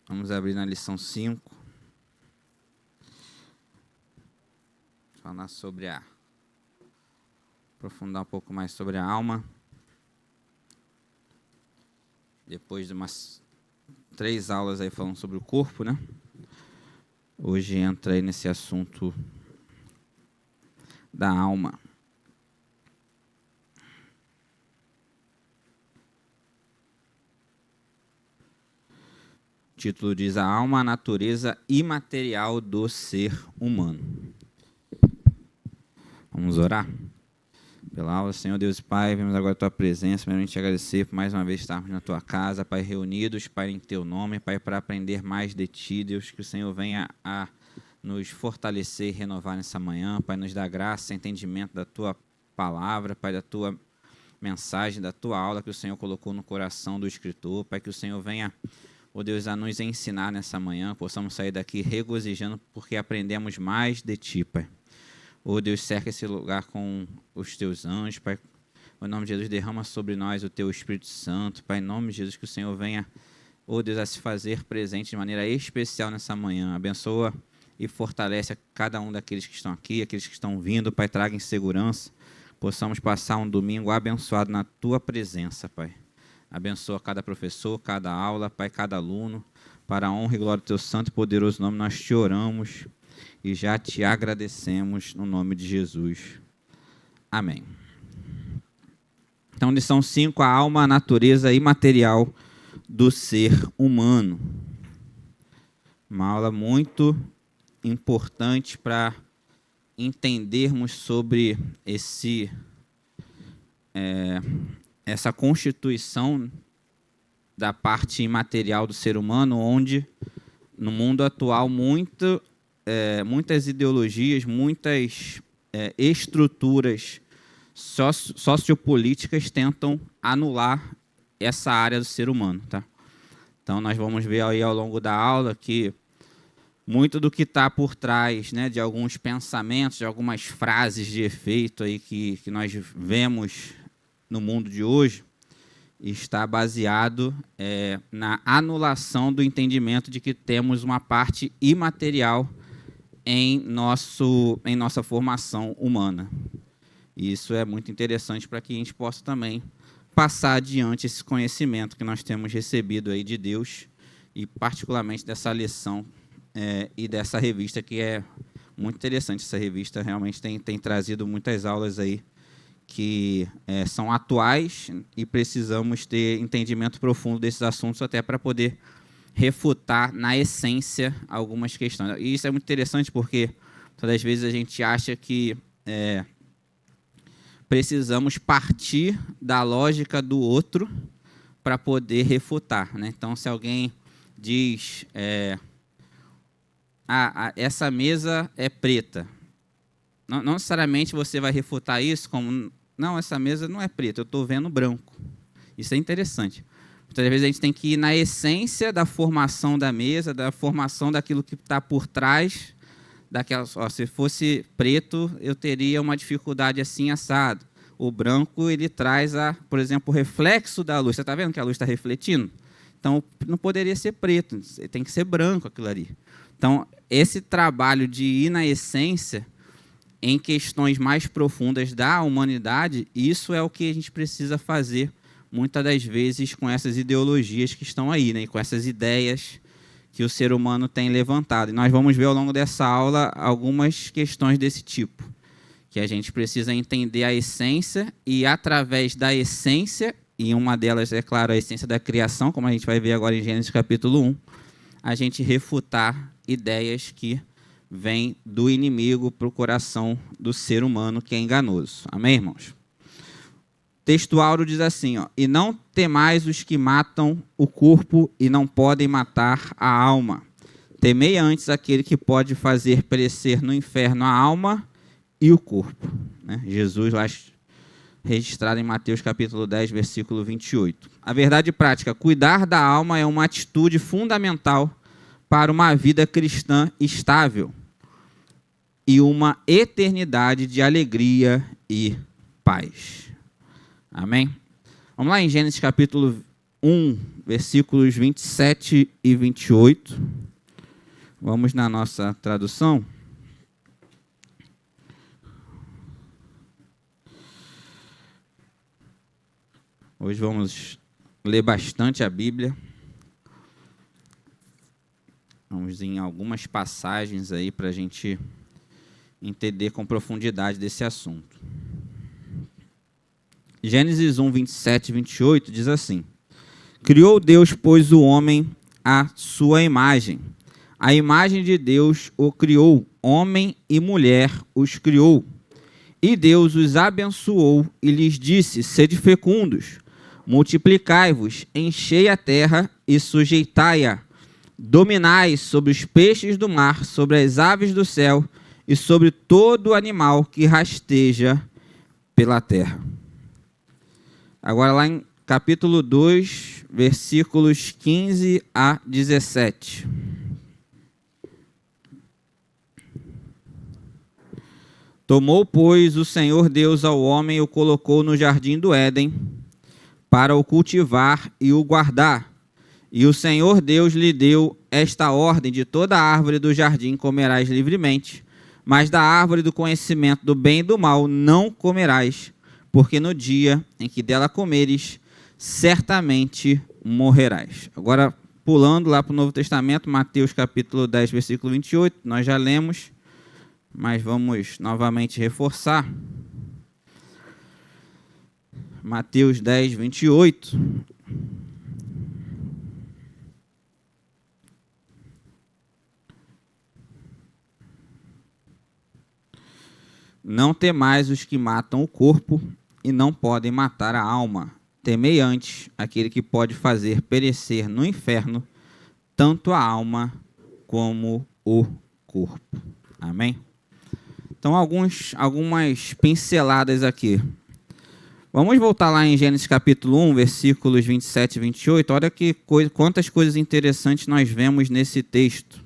Vamos abrir na lição 5. Falar sobre aprofundar um pouco mais sobre a alma. Depois de umas 3 aulas aí falando sobre o corpo, né? Hoje entra aí nesse assunto da alma. O título diz: a alma, a natureza imaterial do ser humano. Vamos orar? Pela aula, Senhor Deus e Pai, vemos agora a Tua presença, primeiramente te agradecer por mais uma vez estarmos na Tua casa, Pai, reunidos, Pai, em Teu nome, Pai, para aprender mais de Ti, Deus, que o Senhor venha a nos fortalecer e renovar nessa manhã, Pai, nos dá graça, entendimento da Tua palavra, Pai, da Tua mensagem, da Tua aula que o Senhor colocou no coração do escritor, Pai, que o Senhor venha, ó Deus, a nos ensinar nessa manhã, possamos sair daqui regozijando porque aprendemos mais de Ti, Pai. Ó Deus, cerca esse lugar com os Teus anjos, Pai. Em nome de Jesus, derrama sobre nós o Teu Espírito Santo, Pai. Em nome de Jesus, que o Senhor venha, ó Deus, a se fazer presente de maneira especial nessa manhã. Abençoa e fortalece a cada um daqueles que estão aqui, aqueles que estão vindo, Pai. Traga em segurança. Possamos passar um domingo abençoado na Tua presença, Pai. Abençoa cada professor, cada aula, Pai, cada aluno. Para a honra e glória do Teu santo e poderoso nome, nós te oramos e já te agradecemos no nome de Jesus. Amém. Então, lição 5, a alma, a natureza imaterial do ser humano. Uma aula muito importante para entendermos sobre essa constituição da parte imaterial do ser humano, onde, no mundo atual, muitas ideologias, muitas estruturas sociopolíticas tentam anular essa área do ser humano, tá? Então, nós vamos ver aí ao longo da aula que muito do que está por trás, né, de alguns pensamentos, de algumas frases de efeito aí que nós vemos no mundo de hoje, está baseado na anulação do entendimento de que temos uma parte imaterial em nossa formação humana. E isso é muito interessante para que a gente possa também passar adiante esse conhecimento que nós temos recebido aí de Deus, e particularmente dessa lição e dessa revista, que é muito interessante. Essa revista realmente tem trazido muitas aulas aí que são atuais e precisamos ter entendimento profundo desses assuntos até para poder refutar na essência algumas questões. E isso é muito interessante porque todas as vezes a gente acha que precisamos partir da lógica do outro para poder refutar, né? Então, se alguém diz essa mesa é preta, não necessariamente você vai refutar isso como não, essa mesa não é preta, eu estou vendo branco. Isso é interessante. Muitas vezes a gente tem que ir na essência da formação da mesa, da formação daquilo que está por trás daquela. Se fosse preto, eu teria uma dificuldade assim assado. O branco, ele traz, por exemplo, o reflexo da luz. Você está vendo que a luz está refletindo? Então, não poderia ser preto, tem que ser branco aquilo ali. Então, esse trabalho de ir na essência em questões mais profundas da humanidade, isso é o que a gente precisa fazer muitas das vezes com essas ideologias que estão aí, né? E com essas ideias que o ser humano tem levantado. E nós vamos ver ao longo dessa aula algumas questões desse tipo, que a gente precisa entender a essência e, através da essência, e uma delas é, claro, a essência da criação, como a gente vai ver agora em Gênesis capítulo 1, a gente refutar ideias que vêm do inimigo para o coração do ser humano, que é enganoso. Amém, irmãos? O texto áureo diz assim, e não temais os que matam o corpo e não podem matar a alma. Temei antes aquele que pode fazer perecer no inferno a alma e o corpo. Né? Jesus, lá registrado em Mateus capítulo 10, versículo 28. A verdade prática, cuidar da alma é uma atitude fundamental para uma vida cristã estável e uma eternidade de alegria e paz. Amém? Vamos lá em Gênesis capítulo 1, versículos 27 e 28. Vamos na nossa tradução. Hoje vamos ler bastante a Bíblia. Vamos em algumas passagens aí para a gente entender com profundidade desse assunto. Gênesis 1, 27 e 28 diz assim: Criou Deus, pois, o homem à sua imagem. A imagem de Deus o criou, homem e mulher os criou. E Deus os abençoou e lhes disse: Sede fecundos, multiplicai-vos, enchei a terra e sujeitai-a. Dominai sobre os peixes do mar, sobre as aves do céu e sobre todo animal que rasteja pela terra. Agora lá em capítulo 2, versículos 15 a 17. Tomou, pois, o Senhor Deus ao homem e o colocou no jardim do Éden para o cultivar e o guardar. E o Senhor Deus lhe deu esta ordem: de toda árvore do jardim comerás livremente, mas da árvore do conhecimento do bem e do mal não comerás, porque no dia em que dela comeres, certamente morrerás. Agora, pulando lá para o Novo Testamento, Mateus capítulo 10, versículo 28, nós já lemos, mas vamos novamente reforçar. Mateus 10, 28. Não temais os que matam o corpo e não podem matar a alma. Temei antes aquele que pode fazer perecer no inferno tanto a alma como o corpo. Amém? Então, algumas pinceladas aqui. Vamos voltar lá em Gênesis capítulo 1, versículos 27 e 28. Olha quantas coisas interessantes nós vemos nesse texto.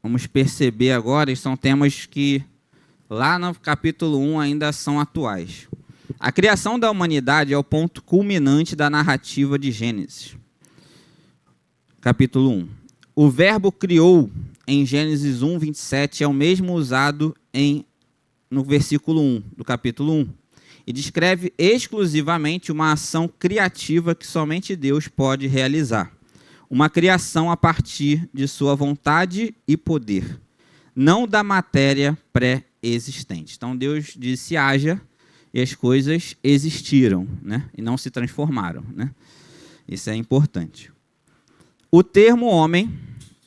Vamos perceber agora, são temas que lá no capítulo 1 ainda são atuais. A criação da humanidade é o ponto culminante da narrativa de Gênesis. Capítulo 1. O verbo criou em Gênesis 1, 27 é o mesmo usado no versículo 1 do capítulo 1 e descreve exclusivamente uma ação criativa que somente Deus pode realizar. Uma criação a partir de sua vontade e poder, não da matéria pré-existente. Então Deus disse: haja, e as coisas existiram, né? E não se transformaram, né? Isso é importante. O termo homem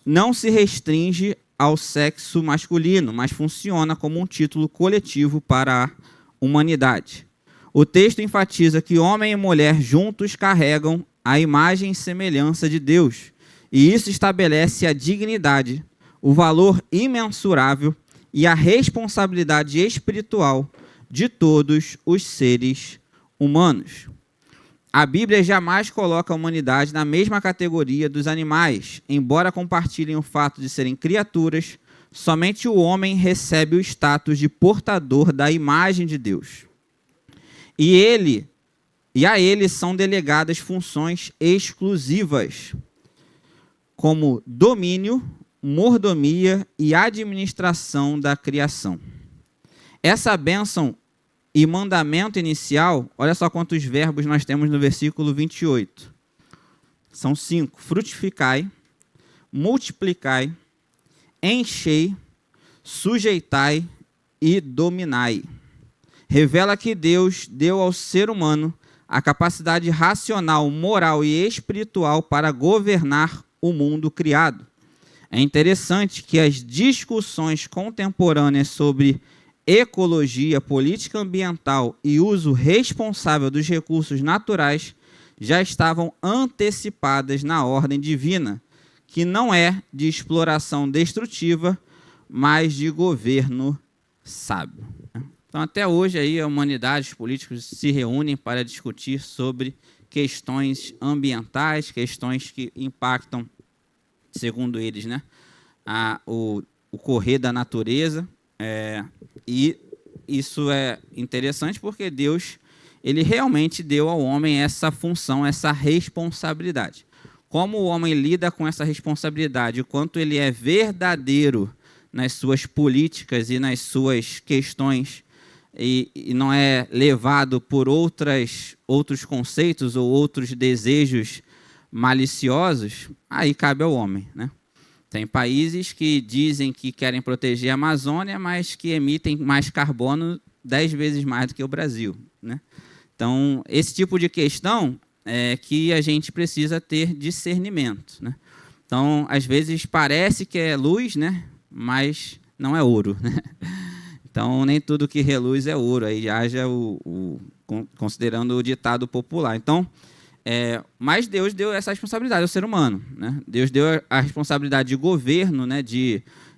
não se restringe ao sexo masculino, mas funciona como um título coletivo para a humanidade. O texto enfatiza que homem e mulher juntos carregam a imagem e semelhança de Deus, e isso estabelece a dignidade, o valor imensurável e a responsabilidade espiritual de todos os seres humanos. A Bíblia jamais coloca a humanidade na mesma categoria dos animais. Embora compartilhem o fato de serem criaturas, somente o homem recebe o status de portador da imagem de Deus. E a ele são delegadas funções exclusivas, como domínio, mordomia e administração da criação. Essa bênção e mandamento inicial, olha só quantos verbos nós temos no versículo 28. São 5. Frutificai, multiplicai, enchei, sujeitai e dominai. Revela que Deus deu ao ser humano a capacidade racional, moral e espiritual para governar o mundo criado. É interessante que as discussões contemporâneas sobre ecologia, política ambiental e uso responsável dos recursos naturais já estavam antecipadas na ordem divina, que não é de exploração destrutiva, mas de governo sábio. Então, até hoje, aí, a humanidade, os políticos se reúnem para discutir sobre questões ambientais, questões que impactam, segundo eles, né, o correr da natureza. E isso é interessante porque Deus ele realmente deu ao homem essa função, essa responsabilidade. Como o homem lida com essa responsabilidade, o quanto ele é verdadeiro nas suas políticas e nas suas questões, e não é levado por outros conceitos ou outros desejos maliciosos, aí cabe ao homem, né? Tem países que dizem que querem proteger a Amazônia, mas que emitem mais carbono 10 vezes mais do que o Brasil, né? Então, esse tipo de questão é que a gente precisa ter discernimento, né? Então, às vezes parece que é luz, né? Mas não é ouro, né? Então, nem tudo que reluz é ouro, aí haja considerando o ditado popular. Então, mas Deus deu essa responsabilidade ao ser humano, né? Deus deu a responsabilidade de governo, né?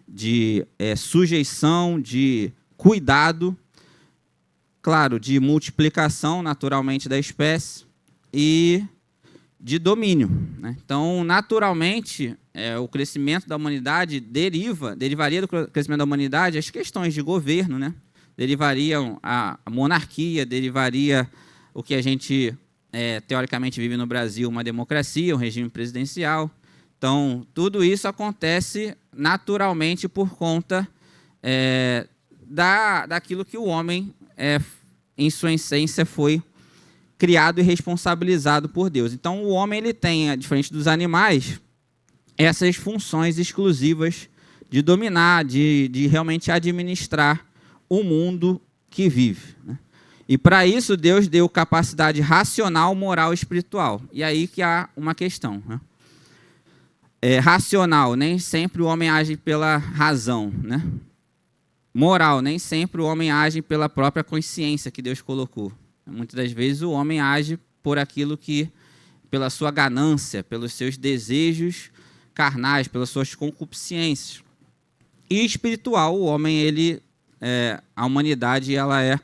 de sujeição, de cuidado, claro, de multiplicação naturalmente da espécie e de domínio, né? Então, naturalmente, o crescimento da humanidade derivaria do crescimento da humanidade as questões de governo, né? Derivariam a monarquia, derivaria o que a gente teoricamente vive no Brasil, uma democracia, um regime presidencial. Então, tudo isso acontece naturalmente por conta daquilo que o homem, em sua essência, foi criado e responsabilizado por Deus. Então, o homem ele tem, diferente dos animais, essas funções exclusivas de dominar, de realmente administrar o mundo que vive, né? E para isso Deus deu capacidade racional, moral e espiritual. E aí que há uma questão, né? Racional, nem sempre o homem age pela razão, né? Moral, nem sempre o homem age pela própria consciência que Deus colocou. Muitas das vezes o homem age por aquilo que, pela sua ganância, pelos seus desejos carnais, pelas suas concupiscências. E espiritual, o homem, a humanidade, ela é,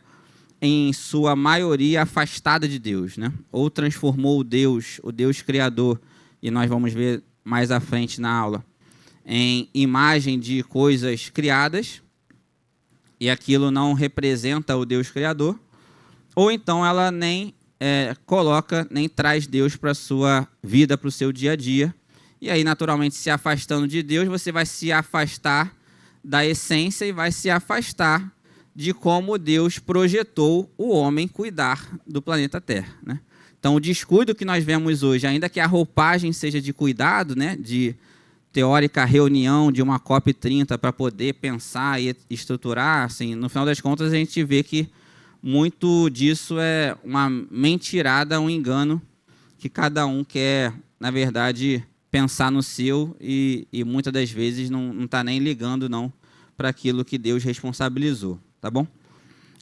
em sua maioria, afastada de Deus, né? Ou transformou o Deus Criador, e nós vamos ver mais à frente na aula, em imagem de coisas criadas, e aquilo não representa o Deus Criador, ou então ela nem coloca, nem traz Deus para a sua vida, para o seu dia a dia. E aí, naturalmente, se afastando de Deus, você vai se afastar da essência e vai se afastar de como Deus projetou o homem cuidar do planeta Terra, né? Então, o descuido que nós vemos hoje, ainda que a roupagem seja de cuidado, né, de teórica reunião de uma COP30 para poder pensar e estruturar, assim, no final das contas, a gente vê que muito disso é uma mentirada, um engano, que cada um quer, na verdade, pensar no seu e muitas das vezes não está nem ligando não para aquilo que Deus responsabilizou, tá bom?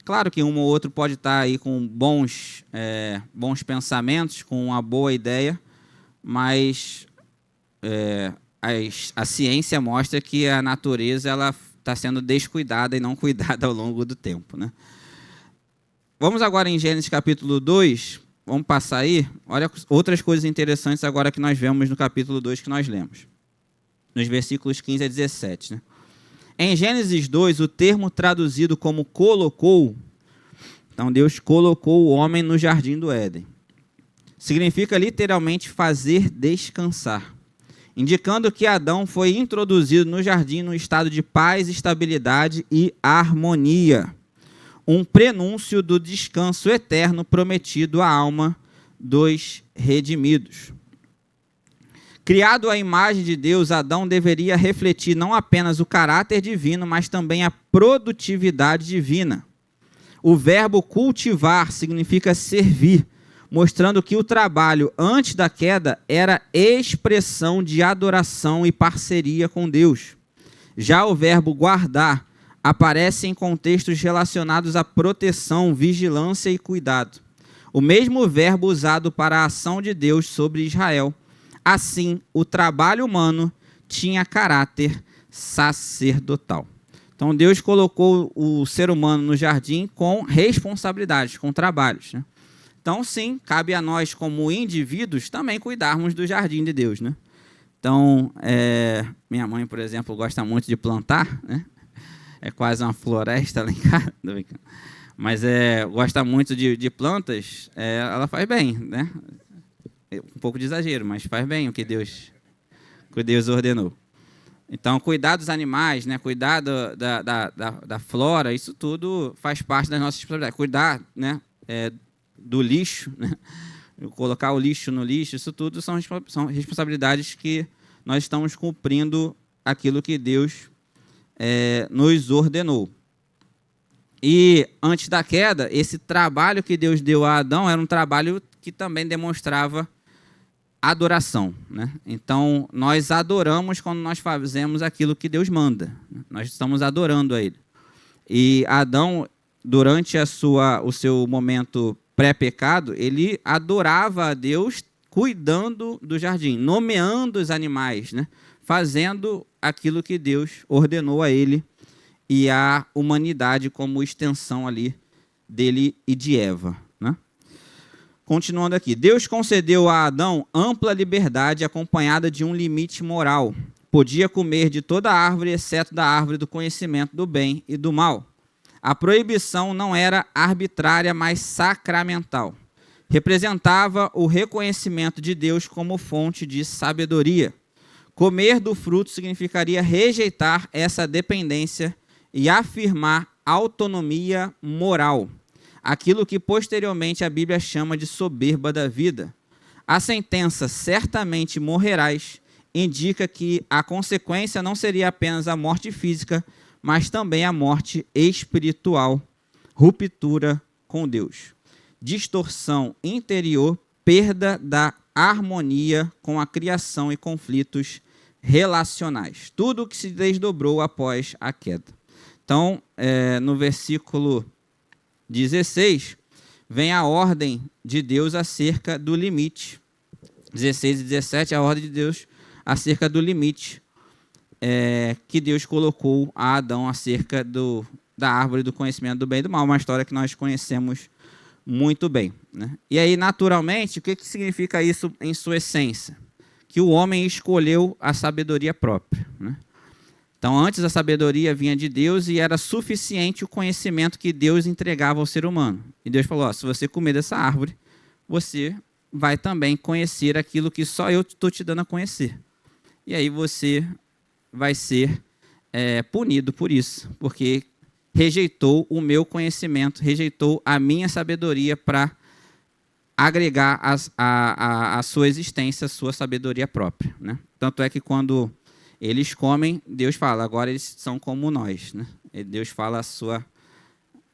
Claro que um ou outro pode estar aí com bons pensamentos, com uma boa ideia, mas a ciência mostra que a natureza ela está sendo descuidada e não cuidada ao longo do tempo, né? Vamos agora em Gênesis capítulo 2, vamos passar aí, olha outras coisas interessantes agora que nós vemos no capítulo 2 que nós lemos, nos versículos 15 a 17, né? Em Gênesis 2, o termo traduzido como colocou, então Deus colocou o homem no jardim do Éden, significa literalmente fazer descansar, indicando que Adão foi introduzido no jardim no estado de paz, estabilidade e harmonia, um prenúncio do descanso eterno prometido à alma dos redimidos. Criado à imagem de Deus, Adão deveria refletir não apenas o caráter divino, mas também a produtividade divina. O verbo cultivar significa servir, mostrando que o trabalho antes da queda era expressão de adoração e parceria com Deus. Já o verbo guardar aparece em contextos relacionados à proteção, vigilância e cuidado. O mesmo verbo usado para a ação de Deus sobre Israel. Assim, o trabalho humano tinha caráter sacerdotal. Então, Deus colocou o ser humano no jardim com responsabilidades, com trabalhos, né? Então, sim, cabe a nós, como indivíduos, também cuidarmos do jardim de Deus, né? Então, minha mãe, por exemplo, gosta muito de plantar, né? É quase uma floresta lá em casa. mas gosta muito de plantas, ela faz bem, né? Um pouco de exagero, mas faz bem o que Deus ordenou. Então, cuidar dos animais, né? Cuidar da flora, isso tudo faz parte das nossas responsabilidades. Cuidar, né? Do lixo, né? Colocar o lixo no lixo, isso tudo são responsabilidades que nós estamos cumprindo aquilo que Deus nos ordenou. E antes da queda, esse trabalho que Deus deu a Adão era um trabalho que também demonstrava adoração, né? Então, nós adoramos quando nós fazemos aquilo que Deus manda. Nós estamos adorando a Ele. E Adão, durante o seu momento pré-pecado, ele adorava a Deus cuidando do jardim, nomeando os animais, né? Fazendo aquilo que Deus ordenou a ele e a humanidade como extensão ali dele e de Eva, né? Continuando aqui, Deus concedeu a Adão ampla liberdade acompanhada de um limite moral. Podia comer de toda árvore, exceto da árvore do conhecimento do bem e do mal. A proibição não era arbitrária, mas sacramental. Representava o reconhecimento de Deus como fonte de sabedoria. Comer do fruto significaria rejeitar essa dependência e afirmar autonomia moral, aquilo que posteriormente a Bíblia chama de soberba da vida. A sentença "certamente morrerás" indica que a consequência não seria apenas a morte física, mas também a morte espiritual, ruptura com Deus, distorção interior, perda da harmonia com a criação e conflitos relacionais. Tudo o que se desdobrou após a queda. Então, no versículo 16, vem a ordem de Deus acerca do limite. 16 e 17, a ordem de Deus acerca do limite que Deus colocou a Adão acerca da árvore do conhecimento do bem e do mal, uma história que nós conhecemos muito bem, né? E aí, naturalmente, o que significa isso em sua essência? Que o homem escolheu a sabedoria própria, né? Então, antes a sabedoria vinha de Deus e era suficiente o conhecimento que Deus entregava ao ser humano. E Deus falou, se você comer dessa árvore, você vai também conhecer aquilo que só eu estou te dando a conhecer. E aí você vai ser punido por isso, porque rejeitou o meu conhecimento, rejeitou a minha sabedoria para agregar a sua existência, a sua sabedoria própria, né? Tanto é que quando eles comem, Deus fala, agora eles são como nós, né? E Deus fala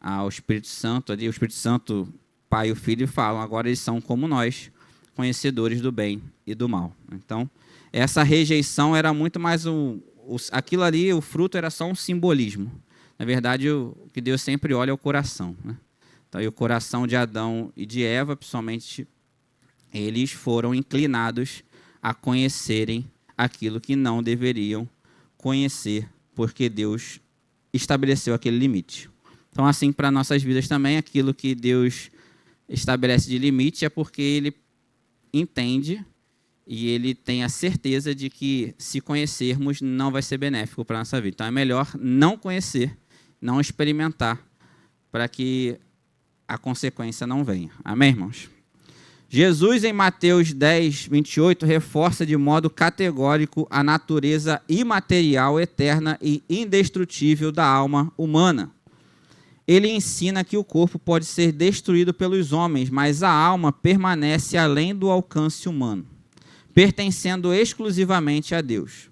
ao Espírito Santo, ali, o Espírito Santo, Pai e o Filho falam, agora eles são como nós, conhecedores do bem e do mal. Então, essa rejeição era muito mais aquilo ali, o fruto era só um simbolismo. Na verdade, o que Deus sempre olha é o coração, né? Então, e o coração de Adão e de Eva, principalmente, eles foram inclinados a conhecerem aquilo que não deveriam conhecer, porque Deus estabeleceu aquele limite. Então, assim, para nossas vidas também, aquilo que Deus estabelece de limite é porque Ele entende e Ele tem a certeza de que, se conhecermos, não vai ser benéfico para a nossa vida. Então, é melhor não conhecer, não experimentar, para que a consequência não venha. Amém, irmãos? Jesus, em Mateus 10, 28, reforça de modo categórico a natureza imaterial, eterna e indestrutível da alma humana. Ele ensina que o corpo pode ser destruído pelos homens, mas a alma permanece além do alcance humano, pertencendo exclusivamente a Deus.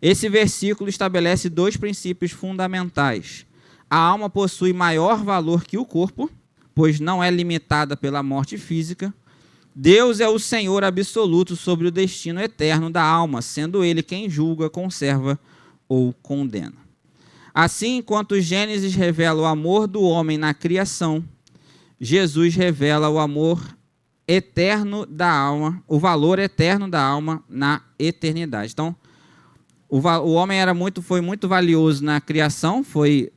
Esse versículo estabelece dois princípios fundamentais. A alma possui maior valor que o corpo, pois não é limitada pela morte física. Deus é o Senhor absoluto sobre o destino eterno da alma, sendo Ele quem julga, conserva ou condena. Assim, enquanto Gênesis revela o amor do homem na criação, Jesus revela o amor eterno da alma, o valor eterno da alma na eternidade. Então, o homem foi muito valioso na criação, foi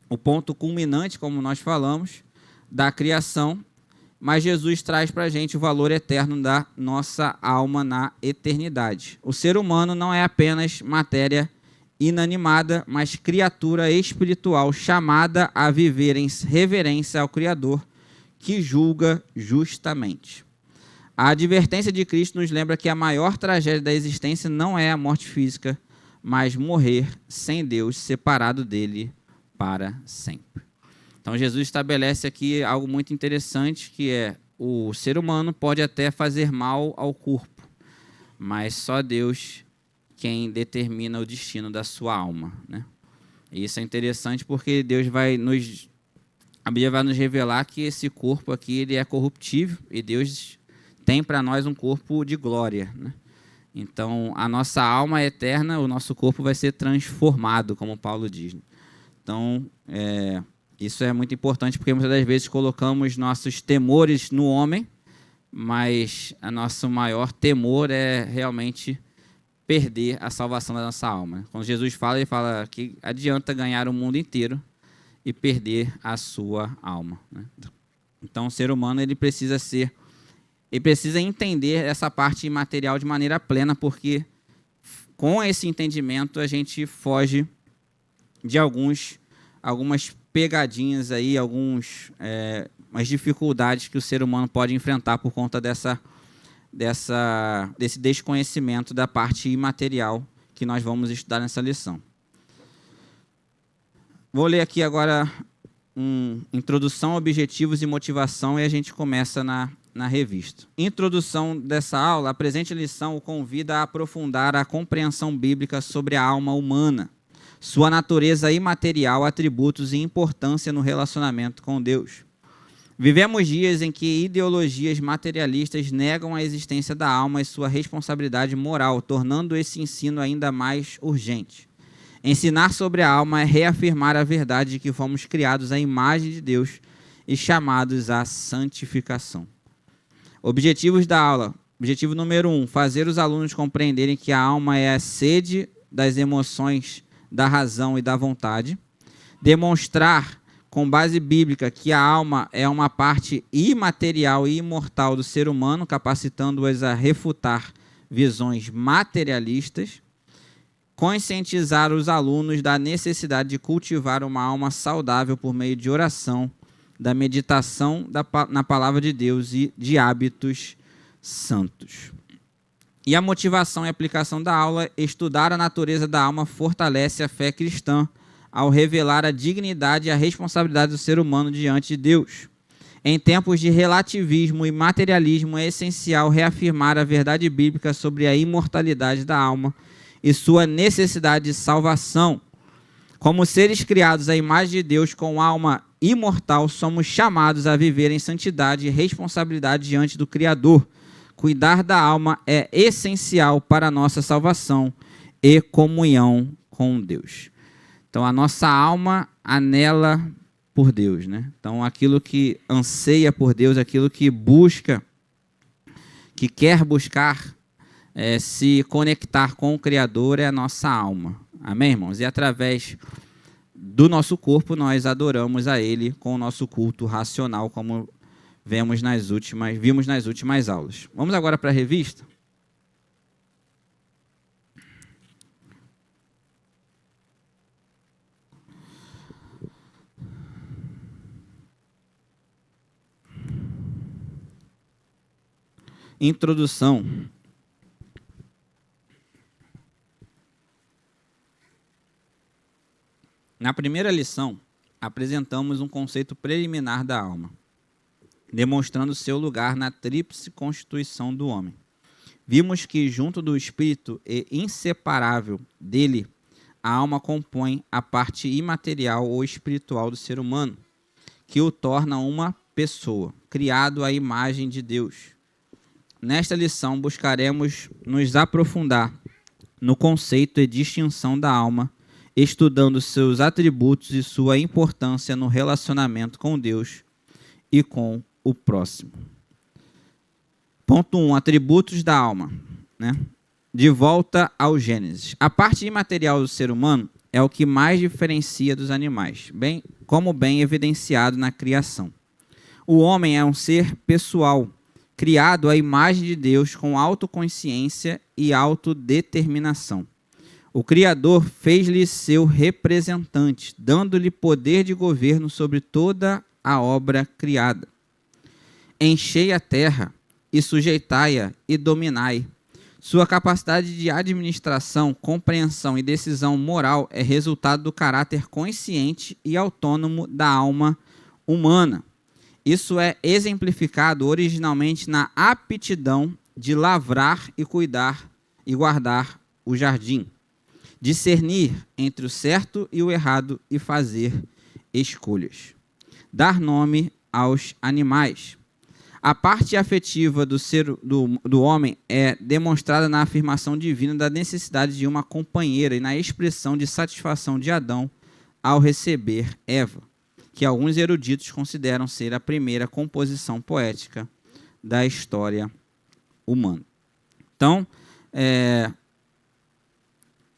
o ponto culminante, como nós falamos, da criação. Mas Jesus traz para a gente o valor eterno da nossa alma na eternidade. O ser humano não é apenas matéria inanimada, mas criatura espiritual chamada a viver em reverência ao Criador, que julga justamente. A advertência de Cristo nos lembra que a maior tragédia da existência não é a morte física, mas morrer sem Deus, separado dele para sempre. Então Jesus estabelece aqui algo muito interessante, que é o ser humano pode até fazer mal ao corpo, mas só Deus quem determina o destino da sua alma, né? E isso é interessante porque a Bíblia vai nos revelar que esse corpo aqui ele é corruptível e Deus tem para nós um corpo de glória, né? Então, a nossa alma é eterna, o nosso corpo vai ser transformado, como Paulo diz. Então, isso é muito importante porque muitas das vezes colocamos nossos temores no homem, mas o nosso maior temor é realmente perder a salvação da nossa alma. Quando Jesus fala, ele fala que adianta ganhar o mundo inteiro e perder a sua alma, né? Então, o ser humano ele precisa entender essa parte imaterial de maneira plena, porque com esse entendimento a gente foge de algumas pegadinhas aí, umas dificuldades que o ser humano pode enfrentar por conta desse desconhecimento da parte imaterial que nós vamos estudar nessa lição. Vou ler aqui agora introdução, objetivos e motivação e a gente começa na revista. Introdução dessa aula, a presente lição o convida a aprofundar a compreensão bíblica sobre a alma humana, sua natureza imaterial, atributos e importância no relacionamento com Deus. Vivemos dias em que ideologias materialistas negam a existência da alma e sua responsabilidade moral, tornando esse ensino ainda mais urgente. Ensinar sobre a alma é reafirmar a verdade de que fomos criados à imagem de Deus e chamados à santificação. Objetivos da aula. Objetivo número 1, fazer os alunos compreenderem que a alma é a sede das emoções, da razão e da vontade. Demonstrar, com base bíblica, que a alma é uma parte imaterial e imortal do ser humano, capacitando-as a refutar visões materialistas. Conscientizar os alunos da necessidade de cultivar uma alma saudável por meio de oração, da meditação na palavra de Deus e de hábitos santos. E a motivação e aplicação da aula: estudar a natureza da alma fortalece a fé cristã ao revelar a dignidade e a responsabilidade do ser humano diante de Deus. Em tempos de relativismo e materialismo, é essencial reafirmar a verdade bíblica sobre a imortalidade da alma e sua necessidade de salvação. Como seres criados à imagem de Deus com alma imortal, somos chamados a viver em santidade e responsabilidade diante do Criador. Cuidar da alma é essencial para a nossa salvação e comunhão com Deus. Então, a nossa alma anela por Deus, né? Então, aquilo que anseia por Deus, aquilo que busca, que quer buscar, se conectar com o Criador é a nossa alma. Amém, irmãos? E através do nosso corpo nós adoramos a Ele com o nosso culto racional, como vimos nas últimas aulas. Vamos agora para a revista? Introdução. Na primeira lição, apresentamos um conceito preliminar da alma, demonstrando seu lugar na tríplice constituição do homem. Vimos que, junto do espírito e inseparável dele, a alma compõe a parte imaterial ou espiritual do ser humano, que o torna uma pessoa, criado à imagem de Deus. Nesta lição, buscaremos nos aprofundar no conceito e distinção da alma, estudando seus atributos e sua importância no relacionamento com Deus e com o próximo. Ponto 1. Atributos da alma, né? De volta ao Gênesis. A parte imaterial do ser humano é o que mais diferencia dos animais, como bem evidenciado na criação. O homem é um ser pessoal, criado à imagem de Deus com autoconsciência e autodeterminação. O Criador fez-lhe seu representante, dando-lhe poder de governo sobre toda a obra criada. Enchei a terra e sujeitai-a e dominai. Sua capacidade de administração, compreensão e decisão moral é resultado do caráter consciente e autônomo da alma humana. Isso é exemplificado originalmente na aptidão de lavrar e cuidar e guardar o jardim, discernir entre o certo e o errado e fazer escolhas, dar nome aos animais. A parte afetiva do homem é demonstrada na afirmação divina da necessidade de uma companheira e na expressão de satisfação de Adão ao receber Eva, que alguns eruditos consideram ser a primeira composição poética da história humana. Então,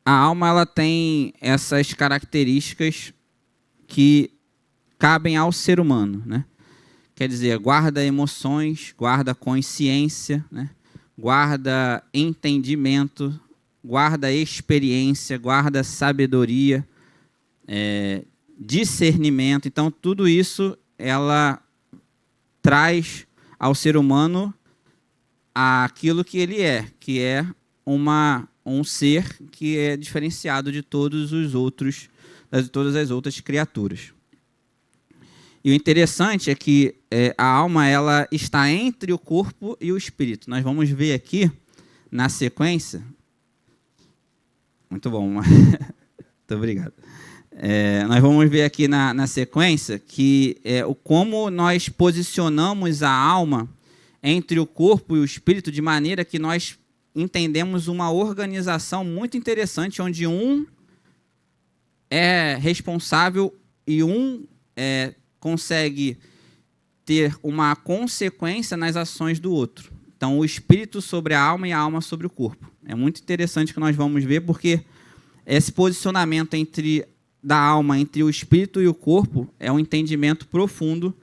a alma ela tem essas características que cabem ao ser humano, né? Quer dizer, guarda emoções, guarda consciência, né? Guarda entendimento, guarda experiência, guarda sabedoria, discernimento. Então, tudo isso ela traz ao ser humano aquilo que ele é, que é um ser que é diferenciado de todos os outros, de todas as outras criaturas. E o interessante é que a alma ela está entre o corpo e o espírito. Nós vamos ver aqui na sequência. Muito bom. Muito obrigado. Nós vamos ver aqui na sequência que como nós posicionamos a alma entre o corpo e o espírito de maneira que nós entendemos uma organização muito interessante, onde um é responsável e um consegue ter uma consequência nas ações do outro. Então, o espírito sobre a alma e a alma sobre o corpo. É muito interessante que nós vamos ver, porque esse posicionamento da alma entre o espírito e o corpo é um entendimento profundo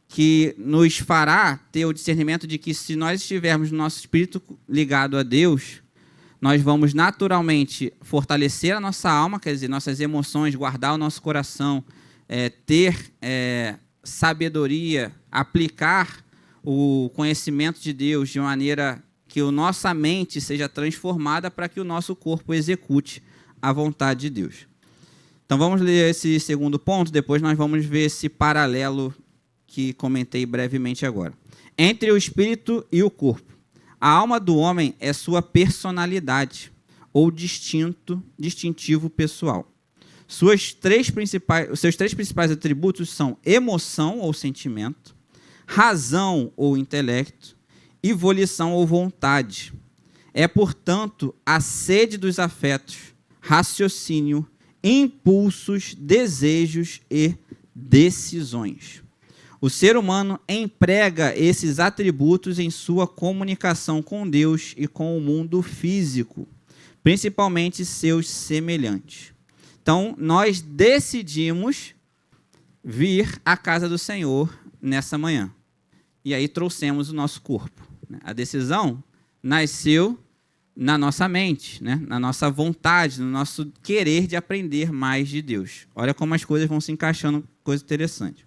que nos fará ter o discernimento de que, se nós estivermos no nosso espírito ligado a Deus, nós vamos naturalmente fortalecer a nossa alma, quer dizer, nossas emoções, guardar o nosso coração, ter sabedoria, aplicar o conhecimento de Deus de maneira que a nossa mente seja transformada para que o nosso corpo execute a vontade de Deus. Então vamos ler esse segundo ponto, depois nós vamos ver esse paralelo que comentei brevemente agora. Entre o espírito e o corpo. A alma do homem é sua personalidade, ou distintivo pessoal. Seus três principais atributos são emoção ou sentimento, razão ou intelecto e volição ou vontade. É, portanto, a sede dos afetos, raciocínio, impulsos, desejos e decisões. O ser humano emprega esses atributos em sua comunicação com Deus e com o mundo físico, principalmente seus semelhantes. Então, nós decidimos vir à casa do Senhor nessa manhã. E aí trouxemos o nosso corpo. A decisão nasceu na nossa mente, né? Na nossa vontade, no nosso querer de aprender mais de Deus. Olha como as coisas vão se encaixando, coisa interessante.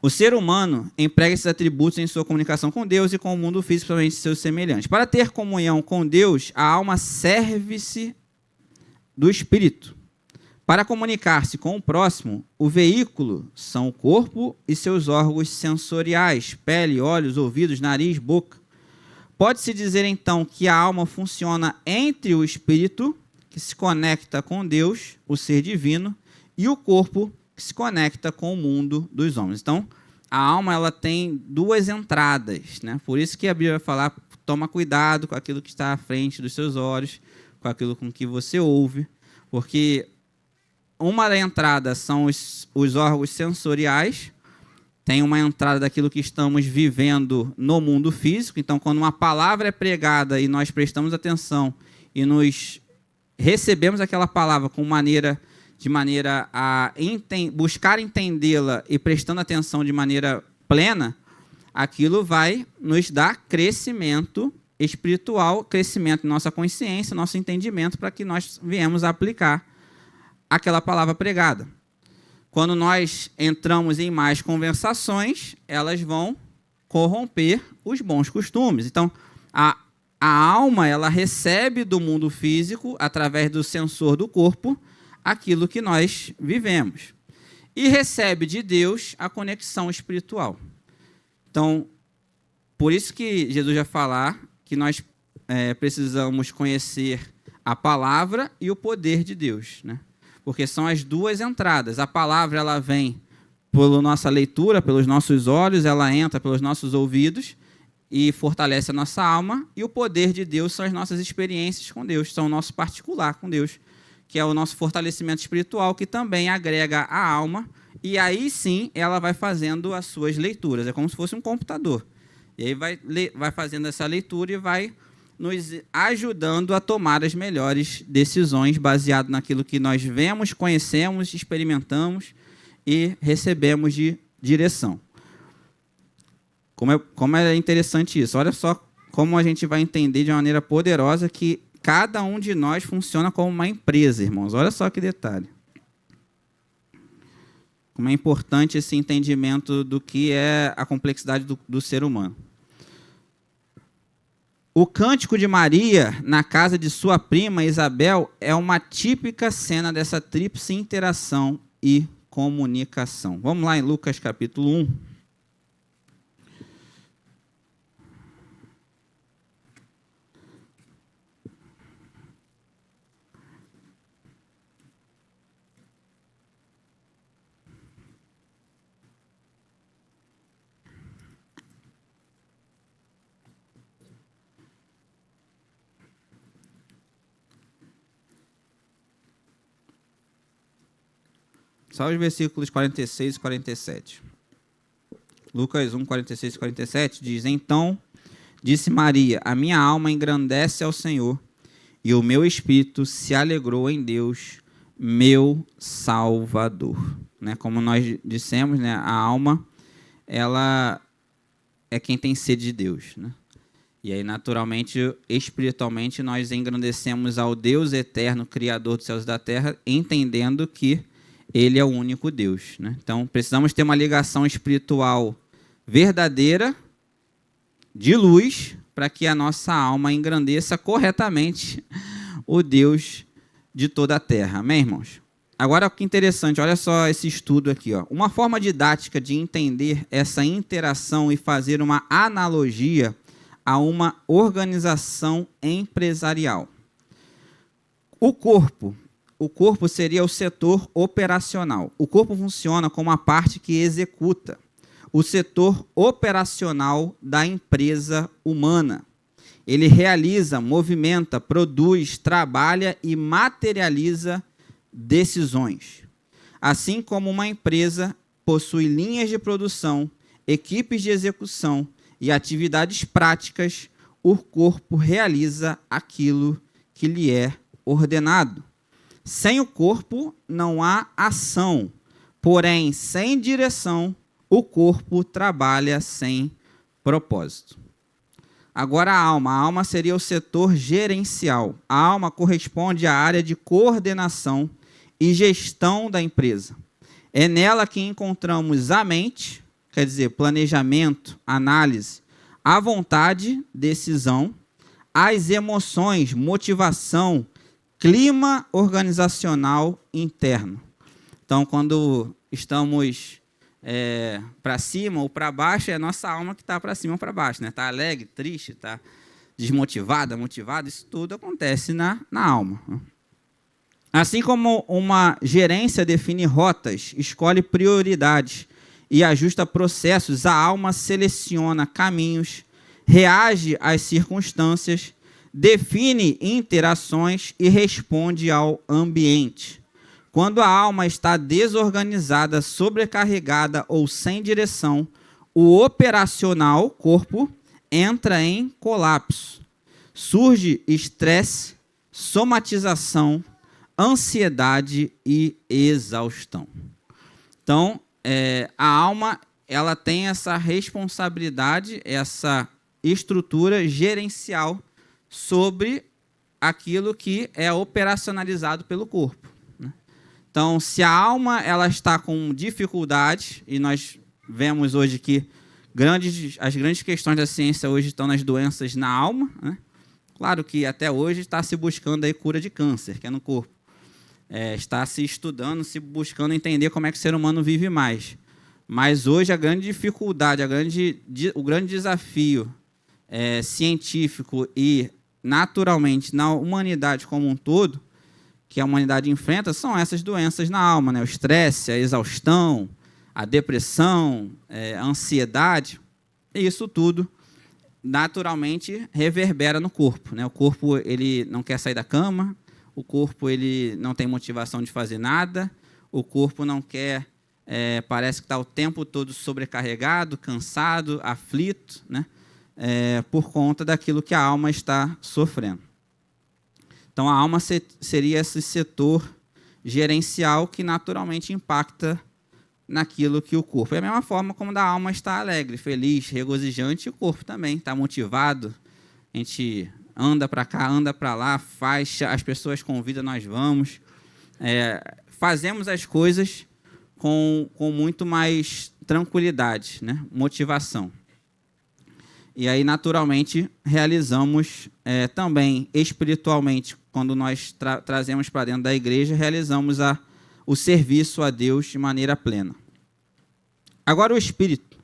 O ser humano emprega esses atributos em sua comunicação com Deus e com o mundo físico, principalmente seus semelhantes. Para ter comunhão com Deus, a alma serve-se do espírito. Para comunicar-se com o próximo, o veículo são o corpo e seus órgãos sensoriais, pele, olhos, ouvidos, nariz, boca. Pode-se dizer, então, que a alma funciona entre o espírito, que se conecta com Deus, o ser divino, e o corpo, que se conecta com o mundo dos homens. Então, a alma ela tem duas entradas, né? Por isso que a Bíblia vai falar, toma cuidado com aquilo que está à frente dos seus olhos, com aquilo com que você ouve, porque uma entrada são os órgãos sensoriais, tem uma entrada daquilo que estamos vivendo no mundo físico. Então, quando uma palavra é pregada e nós prestamos atenção e nos recebemos aquela palavra de maneira a buscar entendê-la e prestando atenção de maneira plena, aquilo vai nos dar crescimento espiritual, crescimento da nossa consciência, nosso entendimento, para que nós viemos a aplicar aquela palavra pregada. Quando nós entramos em mais conversações, elas vão corromper os bons costumes. Então, a alma, ela recebe do mundo físico, através do sensor do corpo, aquilo que nós vivemos. E recebe de Deus a conexão espiritual. Então, por isso que Jesus vai falar que nós precisamos conhecer a palavra e o poder de Deus, né? Porque são as duas entradas. A palavra, ela vem pela nossa leitura, pelos nossos olhos, ela entra pelos nossos ouvidos e fortalece a nossa alma. E o poder de Deus são as nossas experiências com Deus, são o nosso particular com Deus, que é o nosso fortalecimento espiritual, que também agrega a alma, e aí sim ela vai fazendo as suas leituras. É como se fosse um computador. E aí vai fazendo essa leitura e vai nos ajudando a tomar as melhores decisões baseado naquilo que nós vemos, conhecemos, experimentamos e recebemos de direção. Como é interessante isso. Olha só como a gente vai entender de uma maneira poderosa que cada um de nós funciona como uma empresa, irmãos. Olha só que detalhe. Como é importante esse entendimento do que é a complexidade do ser humano. O cântico de Maria na casa de sua prima Isabel é uma típica cena dessa tríplice interação e comunicação. Vamos lá em Lucas capítulo 1. Só os versículos 46 e 47. Lucas 1, 46 e 47 diz: Então disse Maria, a minha alma engrandece ao Senhor, e o meu espírito se alegrou em Deus, meu Salvador. Né? Como nós dissemos, né? A alma, ela é quem tem sede de Deus. Né? E aí, naturalmente, espiritualmente, nós engrandecemos ao Deus eterno, Criador dos céus e da terra, entendendo que Ele é o único Deus. Né? Então, precisamos ter uma ligação espiritual verdadeira, de luz, para que a nossa alma engrandeça corretamente o Deus de toda a terra. Amém, irmãos? Agora, que interessante, olha só esse estudo aqui. Ó. Uma forma didática de entender essa interação e fazer uma analogia a uma organização empresarial. O corpo seria o setor operacional. O corpo funciona como a parte que executa o setor operacional da empresa humana. Ele realiza, movimenta, produz, trabalha e materializa decisões. Assim como uma empresa possui linhas de produção, equipes de execução e atividades práticas, o corpo realiza aquilo que lhe é ordenado. Sem o corpo não há ação, porém, sem direção, o corpo trabalha sem propósito. Agora a alma seria o setor gerencial. A alma corresponde à área de coordenação e gestão da empresa. É nela que encontramos a mente, quer dizer, planejamento, análise, a vontade, decisão, as emoções, motivação, clima organizacional interno. Então, quando estamos para cima ou para baixo, é a nossa alma que está para cima ou para baixo. Está alegre, triste, está desmotivada, motivada, isso tudo acontece na alma. Assim como uma gerência define rotas, escolhe prioridades e ajusta processos, a alma seleciona caminhos, reage às circunstâncias, define interações e responde ao ambiente. Quando a alma está desorganizada, sobrecarregada ou sem direção, o operacional, corpo, entra em colapso. Surge estresse, somatização, ansiedade e exaustão. Então, a alma ela tem essa responsabilidade, essa estrutura gerencial sobre aquilo que é operacionalizado pelo corpo, né? Então, se a alma ela está com dificuldades, e nós vemos hoje que as grandes questões da ciência hoje estão nas doenças na alma, né? Claro que até hoje está se buscando aí cura de câncer, que é no corpo. Está se estudando, se buscando entender como é que o ser humano vive mais. Mas hoje a grande dificuldade, o grande desafio científico e, naturalmente, na humanidade como um todo, que a humanidade enfrenta, são essas doenças na alma, né? O estresse, a exaustão, a depressão, a ansiedade. E isso tudo, naturalmente, reverbera no corpo, né? O corpo ele não quer sair da cama, o corpo ele não tem motivação de fazer nada, o corpo não quer, parece que está o tempo todo sobrecarregado, cansado, aflito, né? Por conta daquilo que a alma está sofrendo. Então, a alma seria esse setor gerencial que naturalmente impacta naquilo que o corpo. É a mesma forma como a alma está alegre, feliz, regozijante, e o corpo também está motivado. A gente anda para cá, anda para lá, faz, as pessoas convidam, nós vamos. Fazemos as coisas com muito mais tranquilidade, né? Motivação. E aí, naturalmente, realizamos também espiritualmente, quando nós trazemos para dentro da igreja, realizamos o serviço a Deus de maneira plena. Agora, o Espírito.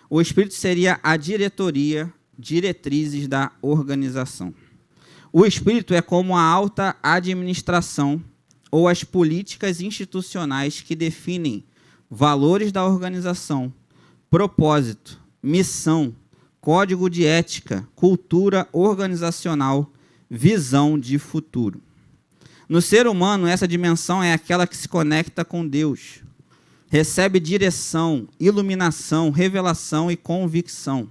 O Espírito seria a diretoria, diretrizes da organização. O Espírito é como a alta administração ou as políticas institucionais que definem valores da organização, propósito, missão, código de ética, cultura organizacional, visão de futuro. No ser humano, essa dimensão é aquela que se conecta com Deus, recebe direção, iluminação, revelação e convicção.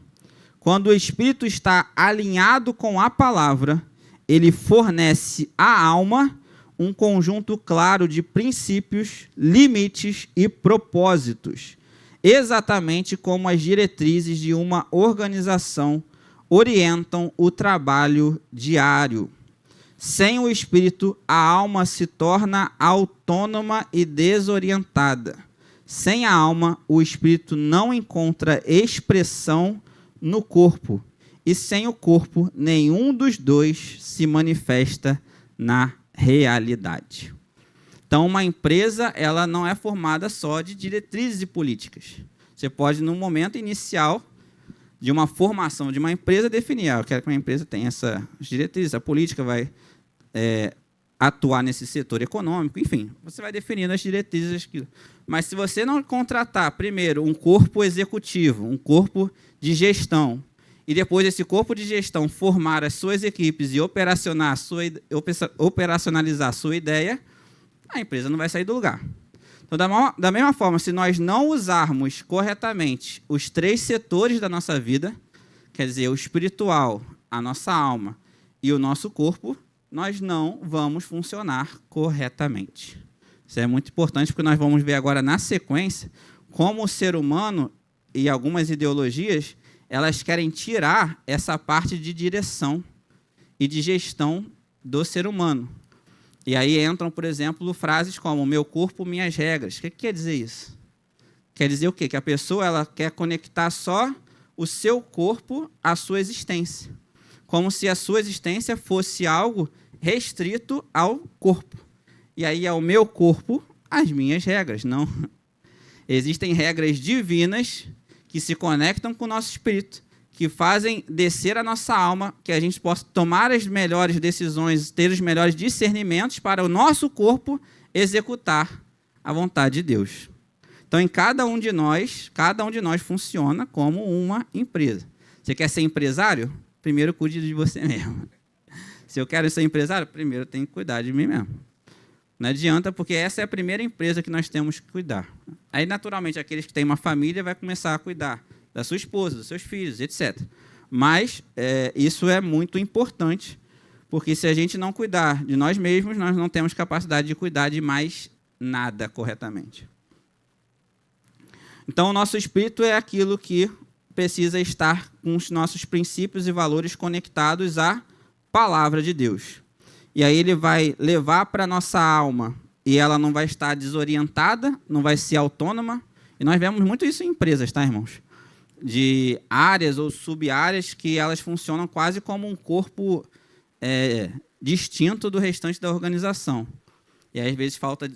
Quando o Espírito está alinhado com a palavra, ele fornece à alma um conjunto claro de princípios, limites e propósitos, exatamente como as diretrizes de uma organização orientam o trabalho diário. Sem o Espírito, a alma se torna autônoma e desorientada. Sem a alma, o Espírito não encontra expressão no corpo. E sem o corpo, nenhum dos dois se manifesta na realidade. Então, uma empresa ela não é formada só de diretrizes e políticas. Você pode, no momento inicial de uma formação de uma empresa, definir, eu quero que uma empresa tenha essas diretrizes, a política vai atuar nesse setor econômico, enfim, você vai definindo as diretrizes. Mas se você não contratar, primeiro, um corpo executivo, um corpo de gestão, e depois esse corpo de gestão formar as suas equipes e operacionalizar a sua ideia, a empresa não vai sair do lugar. Então, da mesma forma, se nós não usarmos corretamente os 3 setores da nossa vida, quer dizer, o espiritual, a nossa alma e o nosso corpo, nós não vamos funcionar corretamente. Isso é muito importante, porque nós vamos ver agora na sequência como o ser humano e algumas ideologias elas querem tirar essa parte de direção e de gestão do ser humano. E aí entram, por exemplo, frases como meu corpo, minhas regras. O que quer dizer isso? Quer dizer o quê? Que a pessoa ela quer conectar só o seu corpo à sua existência. Como se a sua existência fosse algo restrito ao corpo. E aí é o meu corpo, as minhas regras. Não. Existem regras divinas que se conectam com o nosso espírito, que fazem descer a nossa alma, que a gente possa tomar as melhores decisões, ter os melhores discernimentos para o nosso corpo executar a vontade de Deus. Então, em cada um de nós funciona como uma empresa. Você quer ser empresário? Primeiro cuide de você mesmo. Se eu quero ser empresário, primeiro eu tenho que cuidar de mim mesmo. Não adianta, porque essa é a primeira empresa que nós temos que cuidar. Aí, naturalmente, aqueles que têm uma família vai começar a cuidar da sua esposa, dos seus filhos, etc. Mas isso é muito importante, porque se a gente não cuidar de nós mesmos, nós não temos capacidade de cuidar de mais nada corretamente. Então, o nosso espírito é aquilo que precisa estar com os nossos princípios e valores conectados à palavra de Deus. E aí ele vai levar para a nossa alma, e ela não vai estar desorientada, não vai ser autônoma. E nós vemos muito isso em empresas, tá, irmãos? De áreas ou sub-áreas que elas funcionam quase como um corpo distinto do restante da organização. E às vezes falta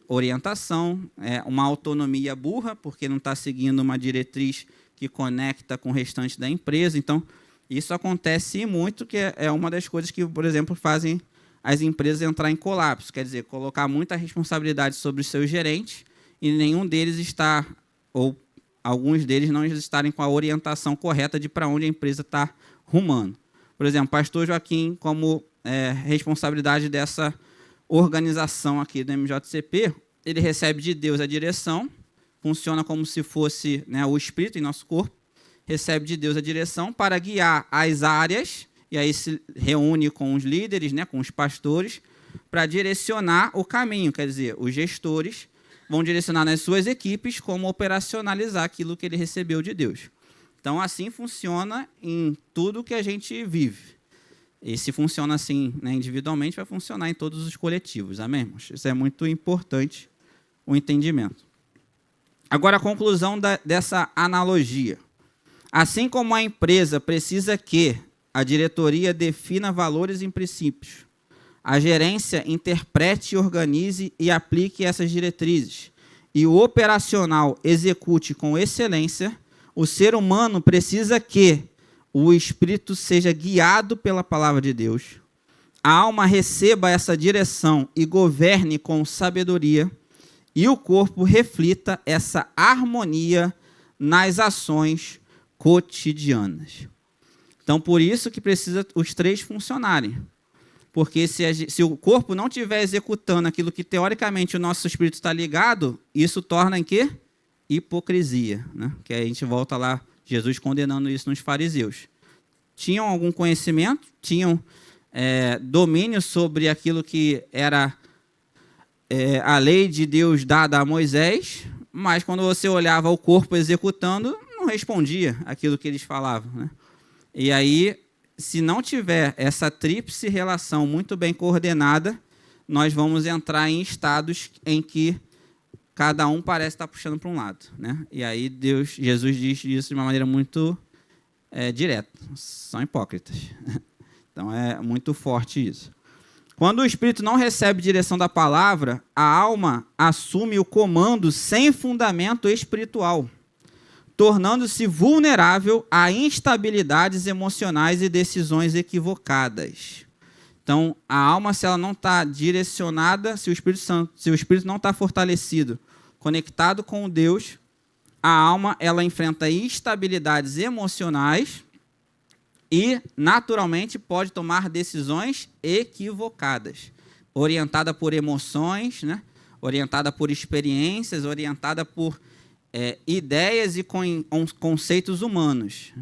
orientação, uma autonomia burra, porque não está seguindo uma diretriz que conecta com o restante da empresa. Então, isso acontece muito, que é uma das coisas que, por exemplo, fazem as empresas entrar em colapso. Quer dizer, colocar muita responsabilidade sobre os seus gerentes e nenhum deles está, ou alguns deles não estarem com a orientação correta de para onde a empresa está rumando. Por exemplo, pastor Joaquim, como responsabilidade dessa organização aqui do MJCP, ele recebe de Deus a direção, funciona como se fosse, né, o espírito em nosso corpo, recebe de Deus a direção para guiar as áreas, e aí se reúne com os líderes, né, com os pastores, para direcionar o caminho. Quer dizer, os gestores vão direcionar nas suas equipes como operacionalizar aquilo que ele recebeu de Deus. Então, assim funciona em tudo que a gente vive. E se funciona assim, né, individualmente, vai funcionar em todos os coletivos. Amém, irmãos? Isso é muito importante, o entendimento. Agora, a conclusão dessa analogia. Assim como a empresa precisa que a diretoria defina valores e princípios, a gerência interprete, organize e aplique essas diretrizes, e o operacional execute com excelência, o ser humano precisa que o espírito seja guiado pela palavra de Deus, a alma receba essa direção e governe com sabedoria, e o corpo reflita essa harmonia nas ações cotidianas. Então, por isso que precisa os três funcionarem. Porque se o corpo não estiver executando aquilo que, teoricamente, o nosso espírito está ligado, isso torna em quê? Hipocrisia. Né? Que aí a gente volta lá, Jesus condenando isso nos fariseus. Tinham algum conhecimento, tinham domínio sobre aquilo que era a lei de Deus dada a Moisés, mas quando você olhava o corpo executando, não respondia aquilo que eles falavam. Né? E aí, se não tiver essa tríplice relação muito bem coordenada, nós vamos entrar em estados em que cada um parece estar puxando para um lado. Né? E aí Jesus diz isso de uma maneira muito direta. São hipócritas. Então é muito forte isso. Quando o espírito não recebe direção da palavra, a alma assume o comando sem fundamento espiritual, tornando-se vulnerável a instabilidades emocionais e decisões equivocadas. Então, a alma, se ela não está direcionada, se o espírito não está fortalecido, conectado com Deus, a alma ela enfrenta instabilidades emocionais e, naturalmente, pode tomar decisões equivocadas, orientada por emoções, né? Orientada por experiências, orientada por ideias e conceitos humanos,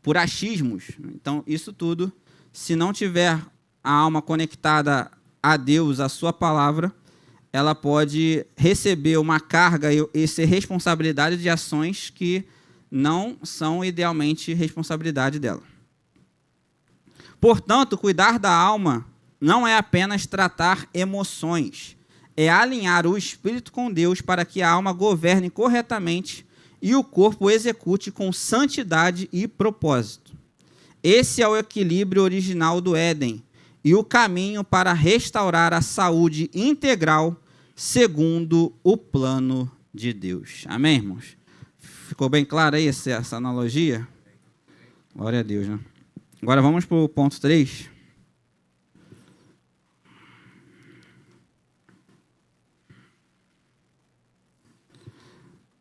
por achismos. Então, isso tudo, se não tiver a alma conectada a Deus, a sua palavra, ela pode receber uma carga e ser responsabilidade de ações que não são idealmente responsabilidade dela. Portanto, cuidar da alma não é apenas tratar emoções, é alinhar o espírito com Deus para que a alma governe corretamente e o corpo execute com santidade e propósito. Esse é o equilíbrio original do Éden e o caminho para restaurar a saúde integral segundo o plano de Deus. Amém, irmãos? Ficou bem claro aí essa analogia? Glória a Deus, né? Agora vamos para o ponto 3.